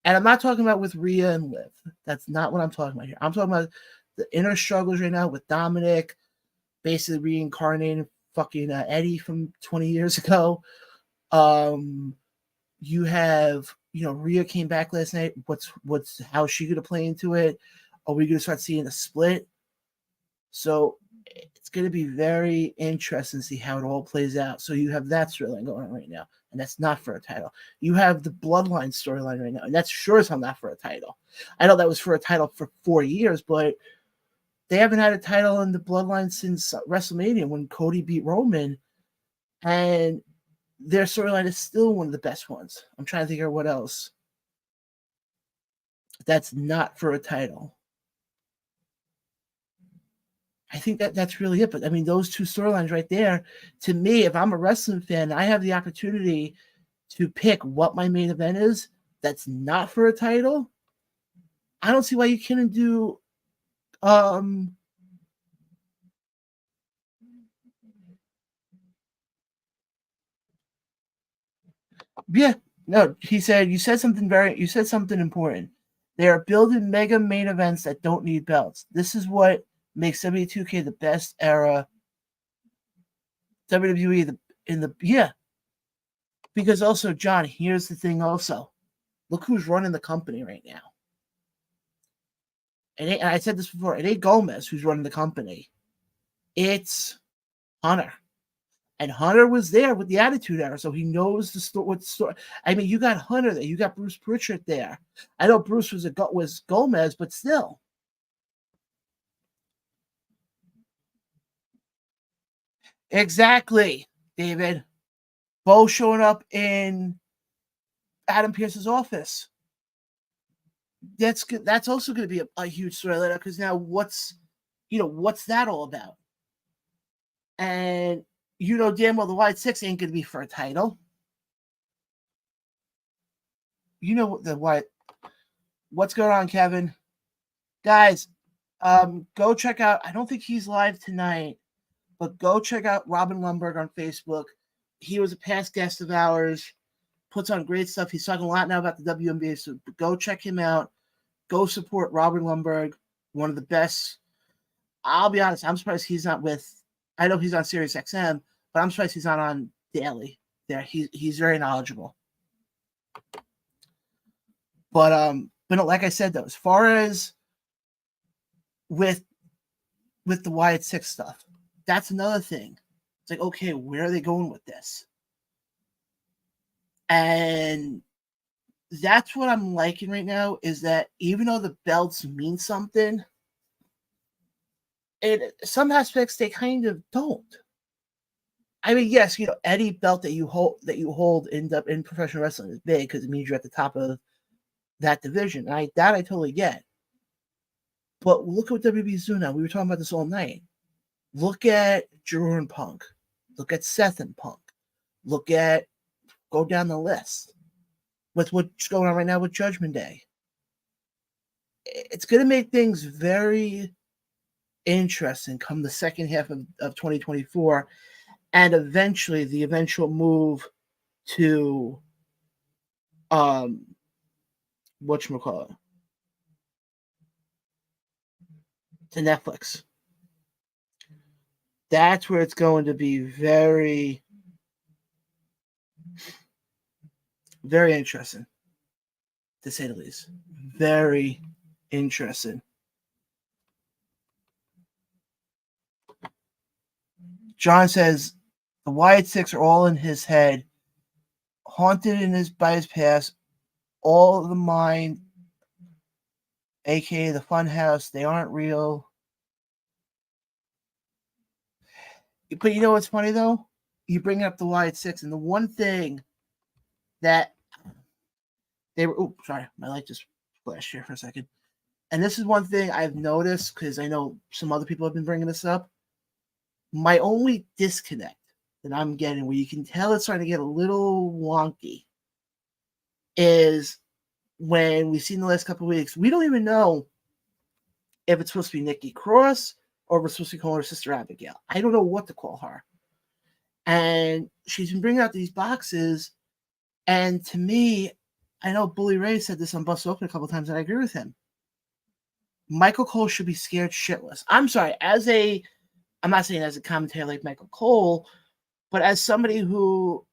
And I'm not talking about with Rhea and Liv. That's not what I'm talking about here. I'm talking about the inner struggles right now with Dominic, basically reincarnating fucking Eddie from 20 years ago. You have, Rhea came back last night. How's she going to play into it? Are we going to start seeing a split? So it's going to be very interesting to see how it all plays out. So you have that storyline going on right now, and that's not for a title. You have the Bloodline storyline right now, and that's sure as hell not for a title. I know that was for a title for 4 years, but they haven't had a title in the Bloodline since WrestleMania when Cody beat Roman, and their storyline is still one of the best ones. I'm trying to think of what else. That's not for a title. I think that's really it. But I mean, those two storylines right there, to me, if I'm a wrestling fan, I have the opportunity to pick what my main event is that's not for a title. I don't see why you couldn't do yeah, no, he said you said something important. They are building mega main events that don't need belts. This is what makes WWE the best era. WWE because also, John, here's the thing also. Look who's running the company right now. And I said this before, it ain't Gomez who's running the company. It's Hunter. And Hunter was there with the Attitude Era, so he knows what the story. I mean, you got Hunter there. You got Bruce Pritchard there. I know Bruce was Gomez, but still. Exactly, David. Bo showing up in Adam Pearce's office. That's also going to be a huge storyline because now what's that all about? And damn well the Wyatt Six ain't going to be for a title. What's going on, Kevin? Guys, go check out. I don't think he's live tonight, but go check out Robin Lundberg on Facebook. He was a past guest of ours. Puts on great stuff. He's talking a lot now about the WNBA, so go check him out. Go support Robin Lundberg, one of the best. I'll be honest, I'm surprised he's not with. I know he's on Sirius XM, but I'm surprised he's not on Daily. There, he's very knowledgeable. But no, like I said though, as far as with the Wyatt Six stuff, that's another thing. It's like, okay, where are they going with this? And that's what I'm liking right now is that even though the belts mean something, some aspects they kind of don't. I mean, yes, any belt that you hold in professional wrestling is big because it means you're at the top of that division. And I totally get. But look at what WWE's doing now. We were talking about this all night. Look at Drew and Punk. Look at Seth and Punk. Go down the list with what's going on right now with Judgment Day. It's going to make things very interesting come the second half of 2024, and eventually the eventual move to whatchamacallit, to Netflix. That's where it's going to be very, very interesting, to say the least. Very interesting. John says the Wyatt Six are all in his head, haunted by his past, all of the mind, aka the fun house. They aren't real. But you know what's funny though? You bring up the Wyatt Six, and the one thing that they were, oh, sorry, my light just flashed here for a second. And this is one thing I've noticed, because I know some other people have been bringing this up. My only disconnect that I'm getting, where you can tell it's starting to get a little wonky, is when we've seen the last couple of weeks, we don't even know if it's supposed to be Nikki Cross or we're supposed to call her Sister Abigail. I don't know what to call her. And she's been bringing out these boxes, and to me, I know Bully Ray said this on Bust Open a couple of times, and I agree with him. Michael Cole should be scared shitless. I'm sorry, I'm not saying as a commentator like Michael Cole, but as somebody who,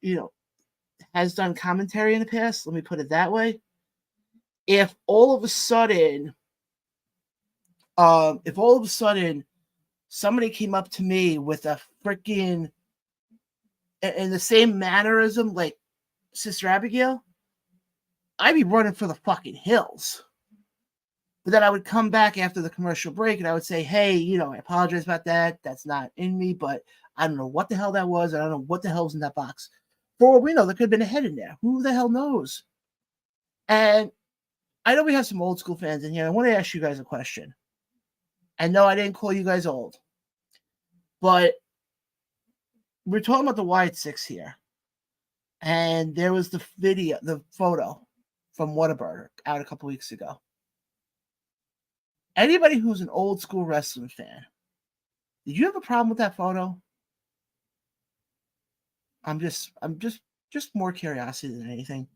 has done commentary in the past, let me put it that way. If all of a sudden somebody came up to me with a freaking, in the same mannerism like Sister Abigail, I'd be running for the fucking hills. But then I would come back after the commercial break and I would say, hey, I apologize about that. That's not in me, but I don't know what the hell that was. I don't know what the hell's in that box. For all we know, there could have been a head in there. Who the hell knows? And I know we have some old school fans in here. I want to ask you guys a question. And no, I didn't call you guys old. But we're talking about the Wyatt Six here. And there was the photo from Whataburger out a couple weeks ago. Anybody who's an old school wrestling fan, did you have a problem with that photo? I'm just more curiosity than anything.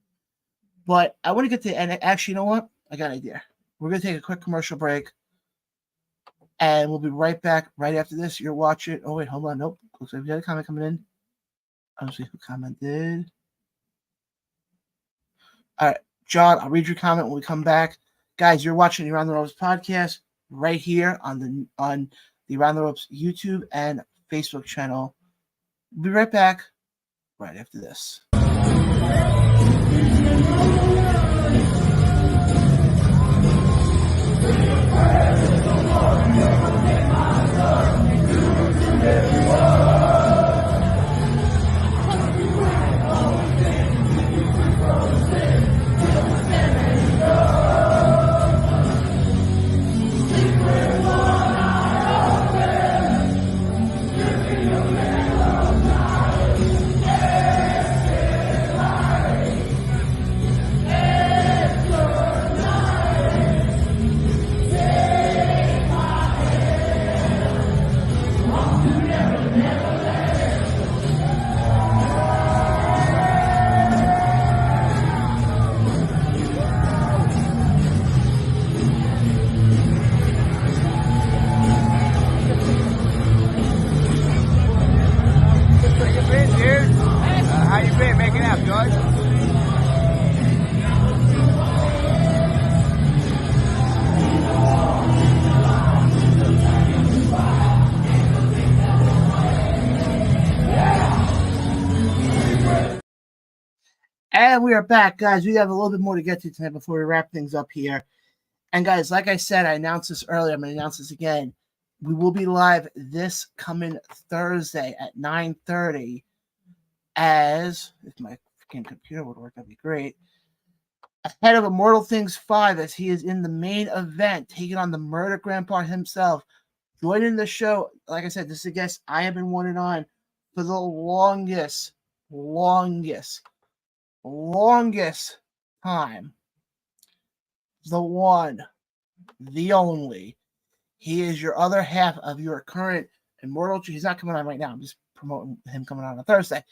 But I want to get to, and actually, you know what? I got an idea. We're going to take a quick commercial break, and we'll be right back right after this. You're watching. Oh, wait, hold on. Nope. Looks like we got a comment coming in. I'll see who commented. All right, John, I'll read your comment when we come back. Guys, you're watching the Around the Ropes podcast right here on the Around the Ropes YouTube and Facebook channel. We'll be right back right after this. And we are back, guys. We have a little bit more to get to tonight before we wrap things up here. And guys, like I said, I announced this earlier. I'm going to announce this again. We will be live this coming Thursday at 9:30. As if my freaking computer would work, that'd be great. ahead of Immortal Things 5 as he is in the main event, taking on the Murder Grandpa himself. Joining the show, like I said, this is a guest I have been wanting on for the longest time. The one, the only. He is your other half of your current Immortal. He's not coming on right now. I'm just promoting him coming on Thursday.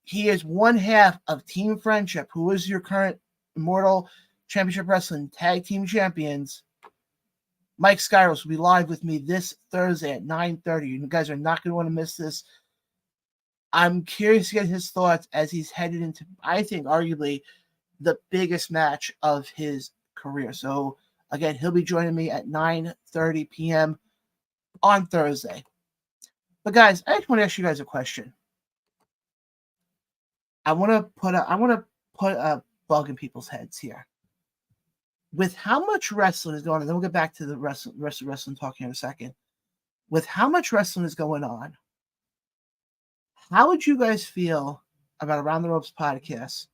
He is one half of Team Friendship, who is your current Immortal Championship Wrestling Tag Team Champions. Mike Skyros will be live with me this Thursday at 9:30. You guys are not going to want to miss this. I'm curious to get his thoughts as he's headed into, I think, arguably the biggest match of his career. So, again, he'll be joining me at 9:30 p.m. on Thursday. But, guys, I just want to ask you guys a question. I want to put a bug in people's heads here. With how much wrestling is going on, then we'll get back to the wrestling talk here in a second. With how much wrestling is going on, how would you guys feel about Around the Ropes podcast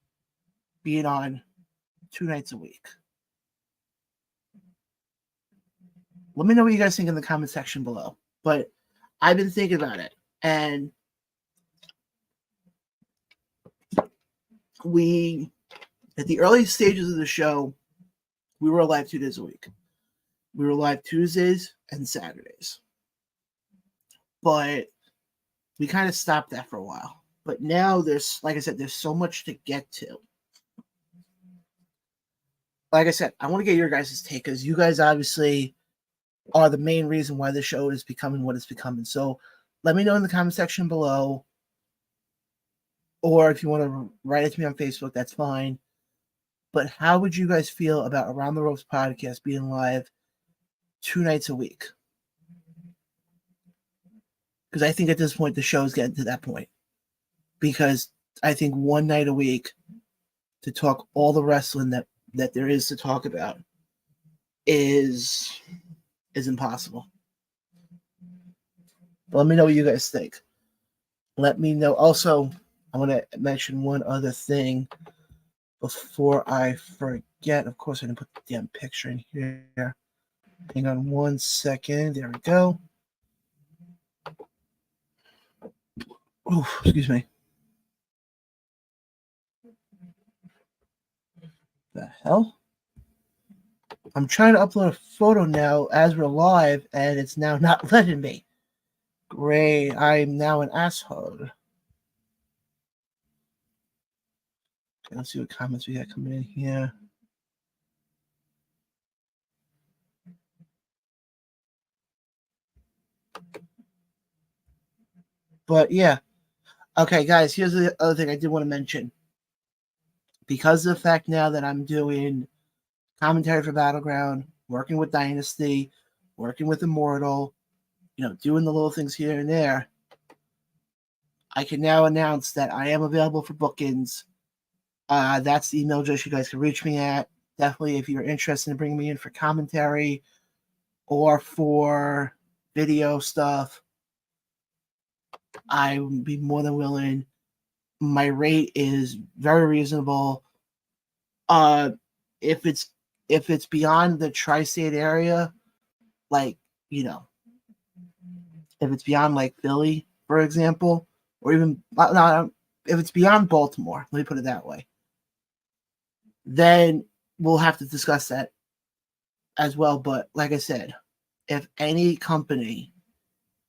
being on 2 nights a week? Let me know what you guys think in the comment section below. But I've been thinking about it, and we, at the early stages of the show, we were live 2 days a week. We were live Tuesdays and Saturdays. But we kind of stopped that for a while. But now there's, like I said, there's so much to get to. Like I said, I want to get your guys' take, because you guys obviously are the main reason why the show is becoming what it's becoming. So let me know in the comment section below. Or if you want to write it to me on Facebook, that's fine. But how would you guys feel about Around the Ropes podcast being live 2 nights a week? Because I think at this point, the show's getting to that point. Because I think 1 night a week to talk all the wrestling that there is to talk about is impossible. But let me know what you guys think. Let me know. Also, I want to mention one other thing before I forget. Of course, I didn't put the damn picture in here. Hang on 1 second. There we go. Oh, excuse me. The hell? I'm trying to upload a photo now as we're live, and it's now not letting me. Great. I'm now an asshole. Okay, let's see what comments we got coming in here. But yeah. Okay, guys, here's the other thing I did want to mention. Because of the fact now that I'm doing commentary for Battleground, working with Dynasty, working with Immortal, doing the little things here and there, I can now announce that I am available for bookings. That's the email address you guys can reach me at. Definitely, if you're interested in bringing me in for commentary or for video stuff, I would be more than willing. My rate is very reasonable. If it's beyond the tri-state area, like, if it's beyond like Philly, for example, or even if it's beyond Baltimore, let me put it that way, then we'll have to discuss that as well. But like I said, if any company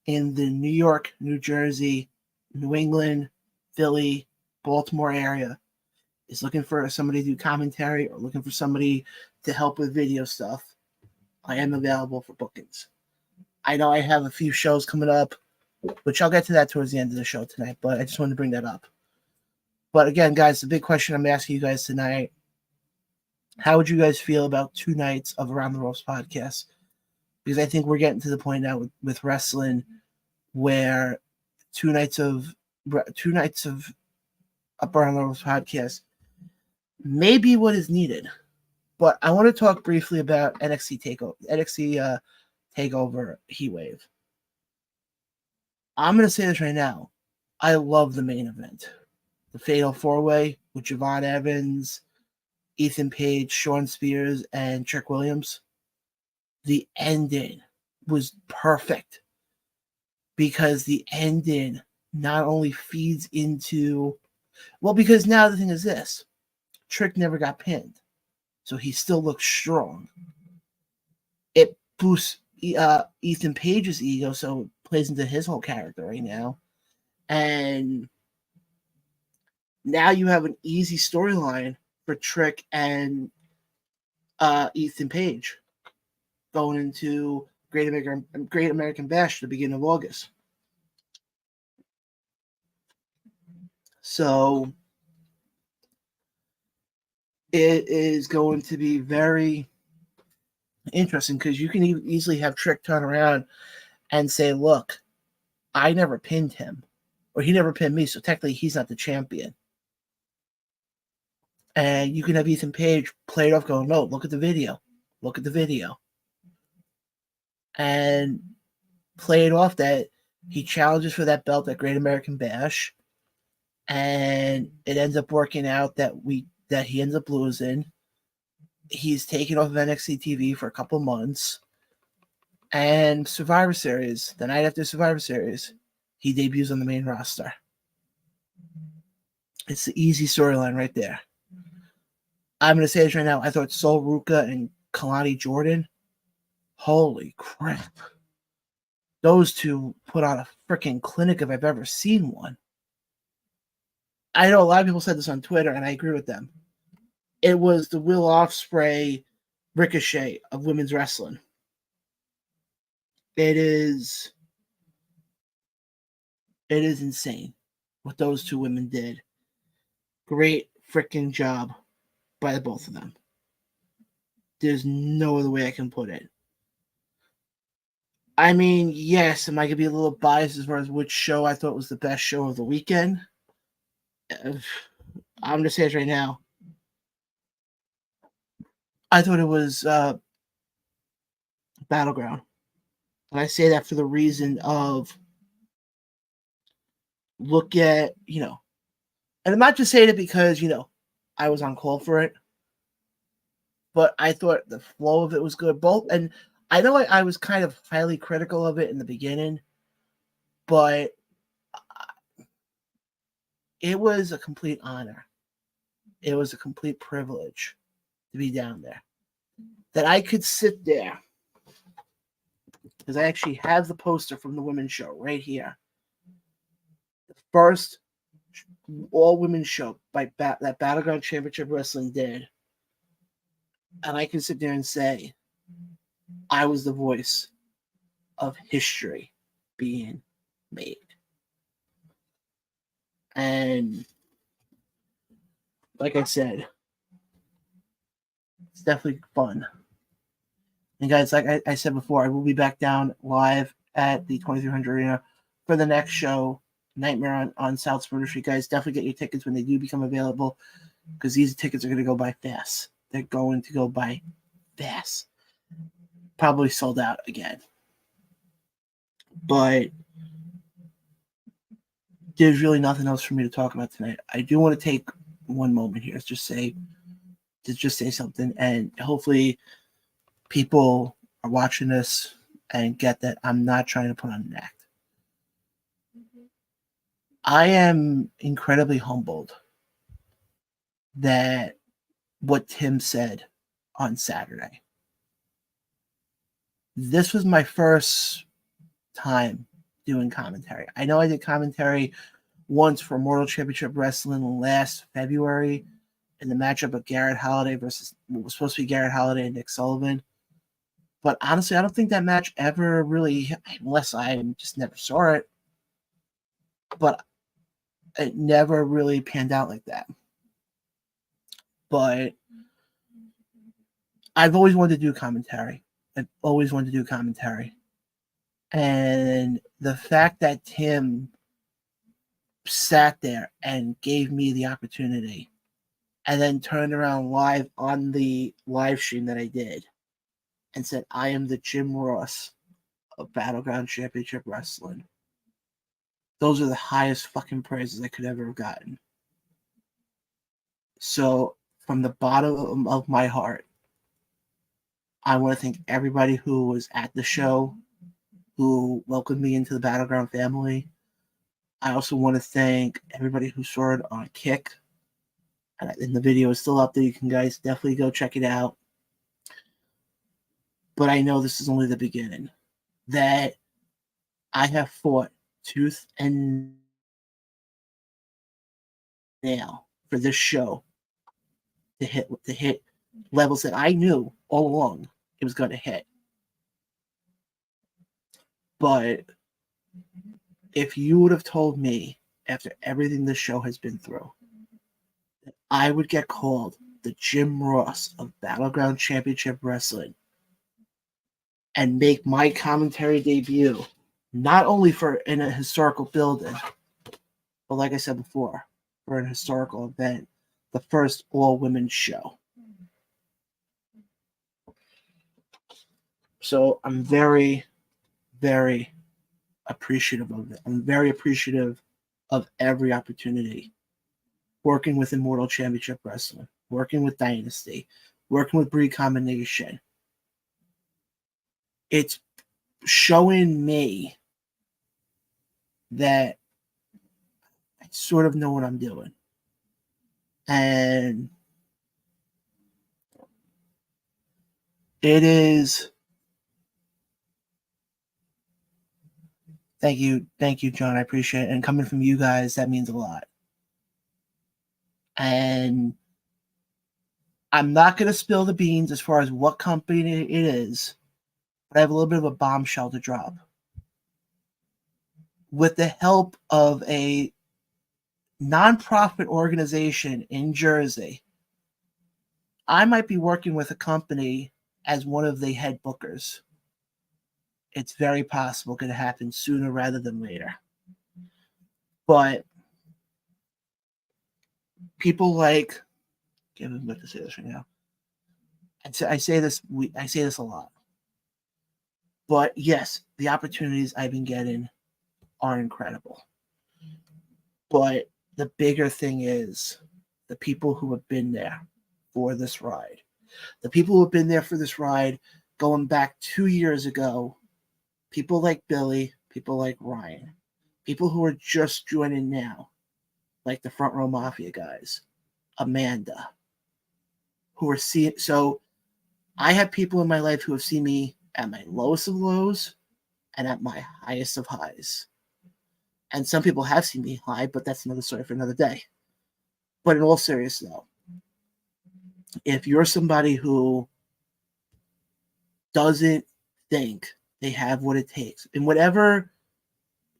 in the New York, New Jersey, New England, Philly, Baltimore area is looking for somebody to do commentary or looking for somebody to help with video stuff, I am available for bookings. I know I have a few shows coming up, which I'll get to that towards the end of the show tonight, but I just wanted to bring that up. But again, guys, the big question I'm asking you guys tonight, how would you guys feel about 2 nights of Around the Ropes podcast? Because I think we're getting to the point now with wrestling where 2 nights of Around the Ropes podcast may be what is needed. But I want to talk briefly about NXT Takeover Heatwave. I'm going to say this right now. I love the main event. The Fatal 4-Way with Javon Evans, Ethan Page, Shawn Spears, and Trick Williams, the ending was perfect because the ending not only feeds into, well, because now the thing is this, Trick never got pinned, so he still looks strong. It boosts Ethan Page's ego, so it plays into his whole character right now. And now you have an easy storyline for Trick and Ethan Page going into Great American Bash at the beginning of August. So it is going to be very interesting because you can easily have Trick turn around and say, look, I never pinned him, or he never pinned me, so technically he's not the champion. And you can have Ethan Page play it off going, no, look at the video. Look at the video. And play it off that he challenges for that belt at Great American Bash. And it ends up working out that he ends up losing. He's taken off of NXT TV for a couple months. And Survivor Series, the night after Survivor Series, he debuts on the main roster. It's the easy storyline right there. I'm going to say this right now. I thought Sol Ruka and Kalani Jordan, holy crap. Those two put on a freaking clinic if I've ever seen one. I know a lot of people said this on Twitter, and I agree with them. It was the Will Ospreay Ricochet of women's wrestling. It is insane what those two women did. Great freaking job by the both of them. There's no other way I can put it. I mean, yes, am I going to be a little biased as far as which show I thought was the best show of the weekend? I'm going to say it right now. I thought it was Battleground. And I say that for the reason of look at, and I'm not just saying it because, I was on call for it, but I thought the flow of it was good. Both, and I know I was kind of highly critical of it in the beginning, but it was a complete honor. It was a complete privilege to be down there. That I could sit there, because I actually have the poster from the women's show right here. The first all-women's show that Battleground Championship Wrestling did. And I can sit there and say, I was the voice of history being made. And like I said, it's definitely fun. And guys, like I said before, I will be back down live at the 2300 Arena for the next show, Nightmare on South Spruce Street. Guys, definitely get your tickets when they do become available, because these tickets are going to go by fast. They're going to go by fast. Probably sold out again. But there's really nothing else for me to talk about tonight. I do want to take one moment here to just say something, and hopefully people are watching this and get that I'm not trying to put on an act. I am incredibly humbled that what Tim said on Saturday. This was my first time doing commentary. I know I did commentary once for Mortal Championship Wrestling last February in the matchup of Garrett Holiday versus what was supposed to be Garrett Holiday and Nick Sullivan. But honestly, I don't think that match ever really, unless I just never saw it, but it never really panned out like that. But I've always wanted to do commentary. And the fact that Tim sat there and gave me the opportunity and then turned around live on the live stream that I did and said, I am the Jim Ross of Battleground Championship Wrestling. Those are the highest fucking praises I could ever have gotten. So from the bottom of my heart, I want to thank everybody who was at the show, who welcomed me into the Battleground family. I also want to thank everybody who saw it on Kick. And the video is still up there. You can guys definitely go check it out. But I know this is only the beginning. That I have fought tooth and nail for this show to hit levels that I knew all along it was going to hit. But if you would have told me after everything this show has been through, that I would get called the Jim Ross of Battleground Championship Wrestling and make my commentary debut, not only in a historical building, but like I said before, for an historical event, the first all-women show. So I'm very, very appreciative of it. I'm very appreciative of every opportunity. Working with Immortal Championship Wrestling, working with Dynasty, working with Breed Combination. It's showing me that I sort of know what I'm doing. And it is... Thank you, John. I appreciate it. And coming from you guys, that means a lot. And I'm not going to spill the beans as far as what company it is, but I have a little bit of a bombshell to drop. With the help of a nonprofit organization in Jersey, I might be working with a company as one of the head bookers. It's very possible going to happen sooner rather than later. But people like, I'm about to say this right now. I say this a lot. But yes, the opportunities I've been getting are incredible. But the bigger thing is the people who have been there for this ride. The people who have been there for this ride going back 2 years ago, people like Billy, people like Ryan, people who are just joining now, like the Front Row Mafia guys, Amanda, who are seeing. So I have people in my life who have seen me at my lowest of lows and at my highest of highs. And some people have seen me high, but that's another story for another day. But in all seriousness, though, if you're somebody who doesn't think they have what it takes in whatever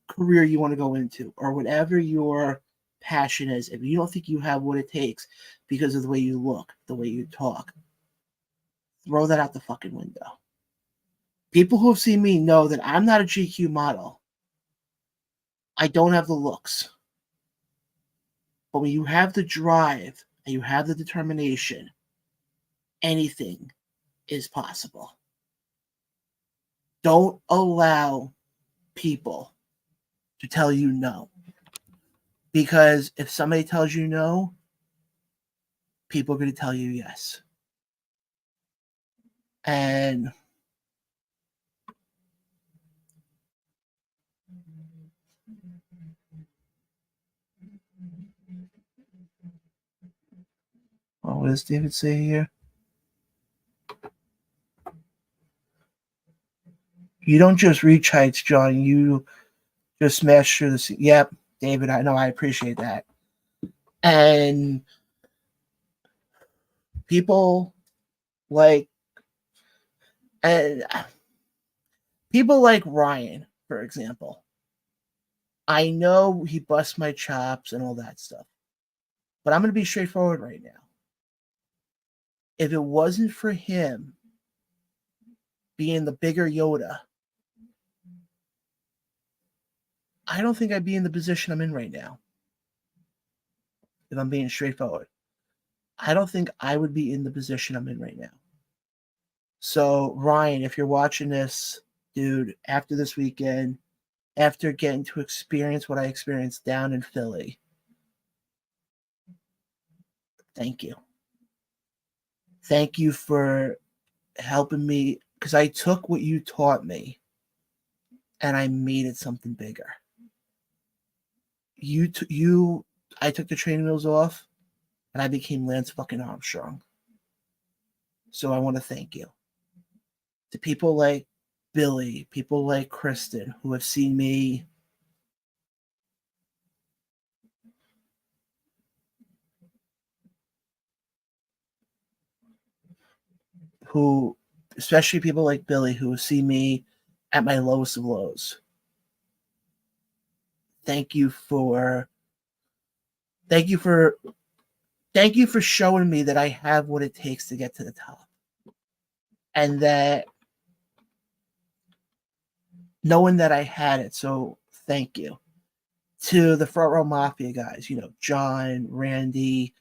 career you want to go into or whatever your passion is, if you don't think you have what it takes because of the way you look, the way you talk, throw that out the fucking window. People who have seen me know that I'm not a GQ model. I don't have the looks. But when you have the drive and you have the determination, anything is possible. Don't allow people to tell you no. Because if somebody tells you no, people are going to tell you yes. And what does David say here? You don't just reach heights, John. You just smash through the sea. Yep, David, I know. I appreciate that. And people like Ryan, for example. I know he busts my chops and all that stuff. But I'm going to be straightforward right now. If it wasn't for him being the bigger Yoda, I don't think I'd be in the position I'm in right now. If I'm being straightforward, I don't think I would be in the position I'm in right now. So, Ryan, if you're watching this, dude, after this weekend, after getting to experience what I experienced down in Philly, thank you. Thank you for helping me, because I took what you taught me and I made it something bigger. I took the training wheels off and I became Lance fucking Armstrong. So I want to thank you. To people like Billy, people like Kristen, who have seen me especially people like Billy, who have seen me at my lowest of lows. Thank you for showing me that I have what it takes to get to the top. And that knowing that I had it. So thank you. To the Front Row Mafia guys, John, Randy,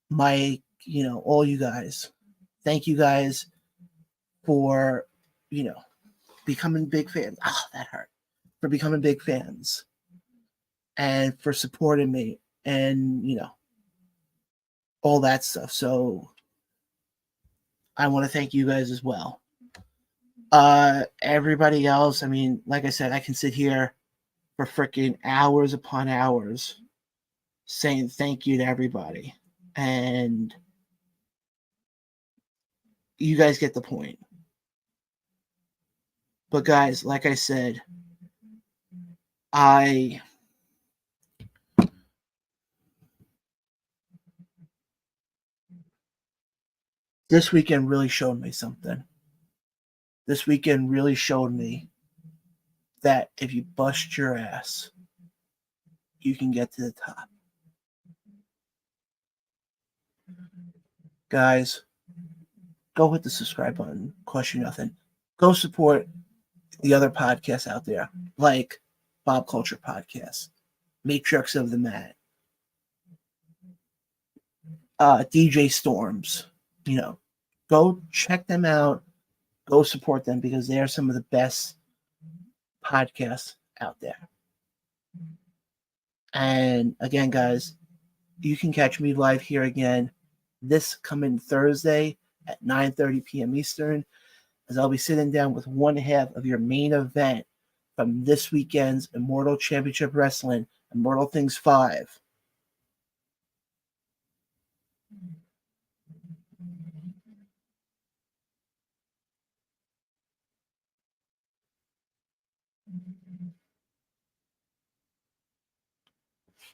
Mike, all you guys. Thank you guys for, becoming big fans. Oh, that hurt. For becoming big fans. And for supporting me. And, all that stuff. So I want to thank you guys as well. Everybody else, I mean, like I said, I can sit here for freaking hours upon hours saying thank you to everybody. And you guys get the point. But guys, like I said, this weekend really showed me something. This weekend really showed me that if you bust your ass, you can get to the top. Guys, go hit the subscribe button. Cost you nothing. Go support the other podcasts out there, like Bob Culture Podcast, Matrix of the Mat, DJ Storms. Go check them out. Go support them because they are some of the best podcasts out there. And again, guys, you can catch me live here again this coming Thursday at 9:30 p.m. Eastern, as I'll be sitting down with one half of your main event from this weekend's Immortal Championship Wrestling, Immortal Things 5.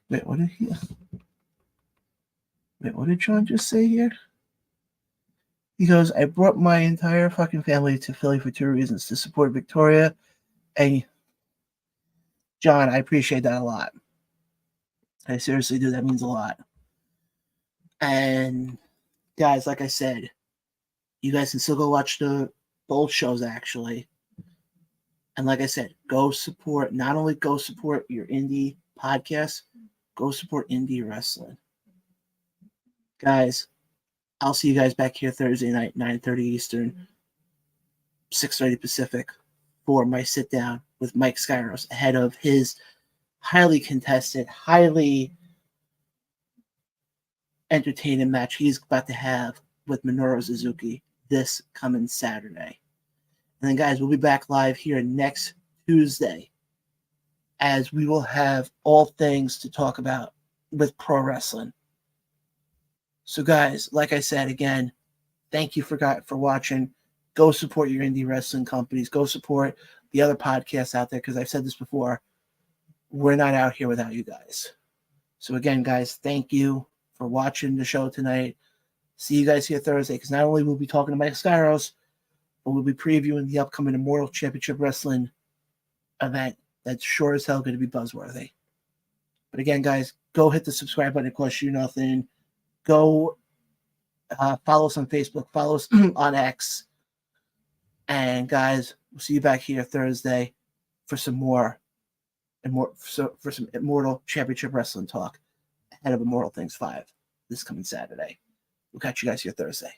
Wait, what did John just say here? He goes, I brought my entire fucking family to Philly for 2 reasons: to support Victoria. And John, I appreciate that a lot. I seriously do. That means a lot. And guys, like I said, you guys can still go watch both shows actually. And like I said, not only go support your indie podcast, go support indie wrestling. Guys, I'll see you guys back here Thursday night, 9:30 Eastern, 6:30 Pacific, for my sit down with Mike Skyros ahead of his highly contested, highly entertaining match he's about to have with Minoru Suzuki this coming Saturday. And then, guys, we'll be back live here next Tuesday, as we will have all things to talk about with pro wrestling. So, guys, like I said, again, thank you for watching. Go support your indie wrestling companies. Go support the other podcasts out there, because I've said this before, we're not out here without you guys. So, again, guys, thank you for watching the show tonight. See you guys here Thursday, because not only will we be talking to Mike Skyros, but we'll be previewing the upcoming Immortal Championship Wrestling event that's sure as hell going to be buzzworthy. But again, guys, go hit the subscribe button. It costs you nothing. Go follow us on Facebook. Follow us on X. And guys, we'll see you back here Thursday for some for some Immortal Championship Wrestling talk ahead of Immortal Things 5 this coming Saturday. We'll catch you guys here Thursday.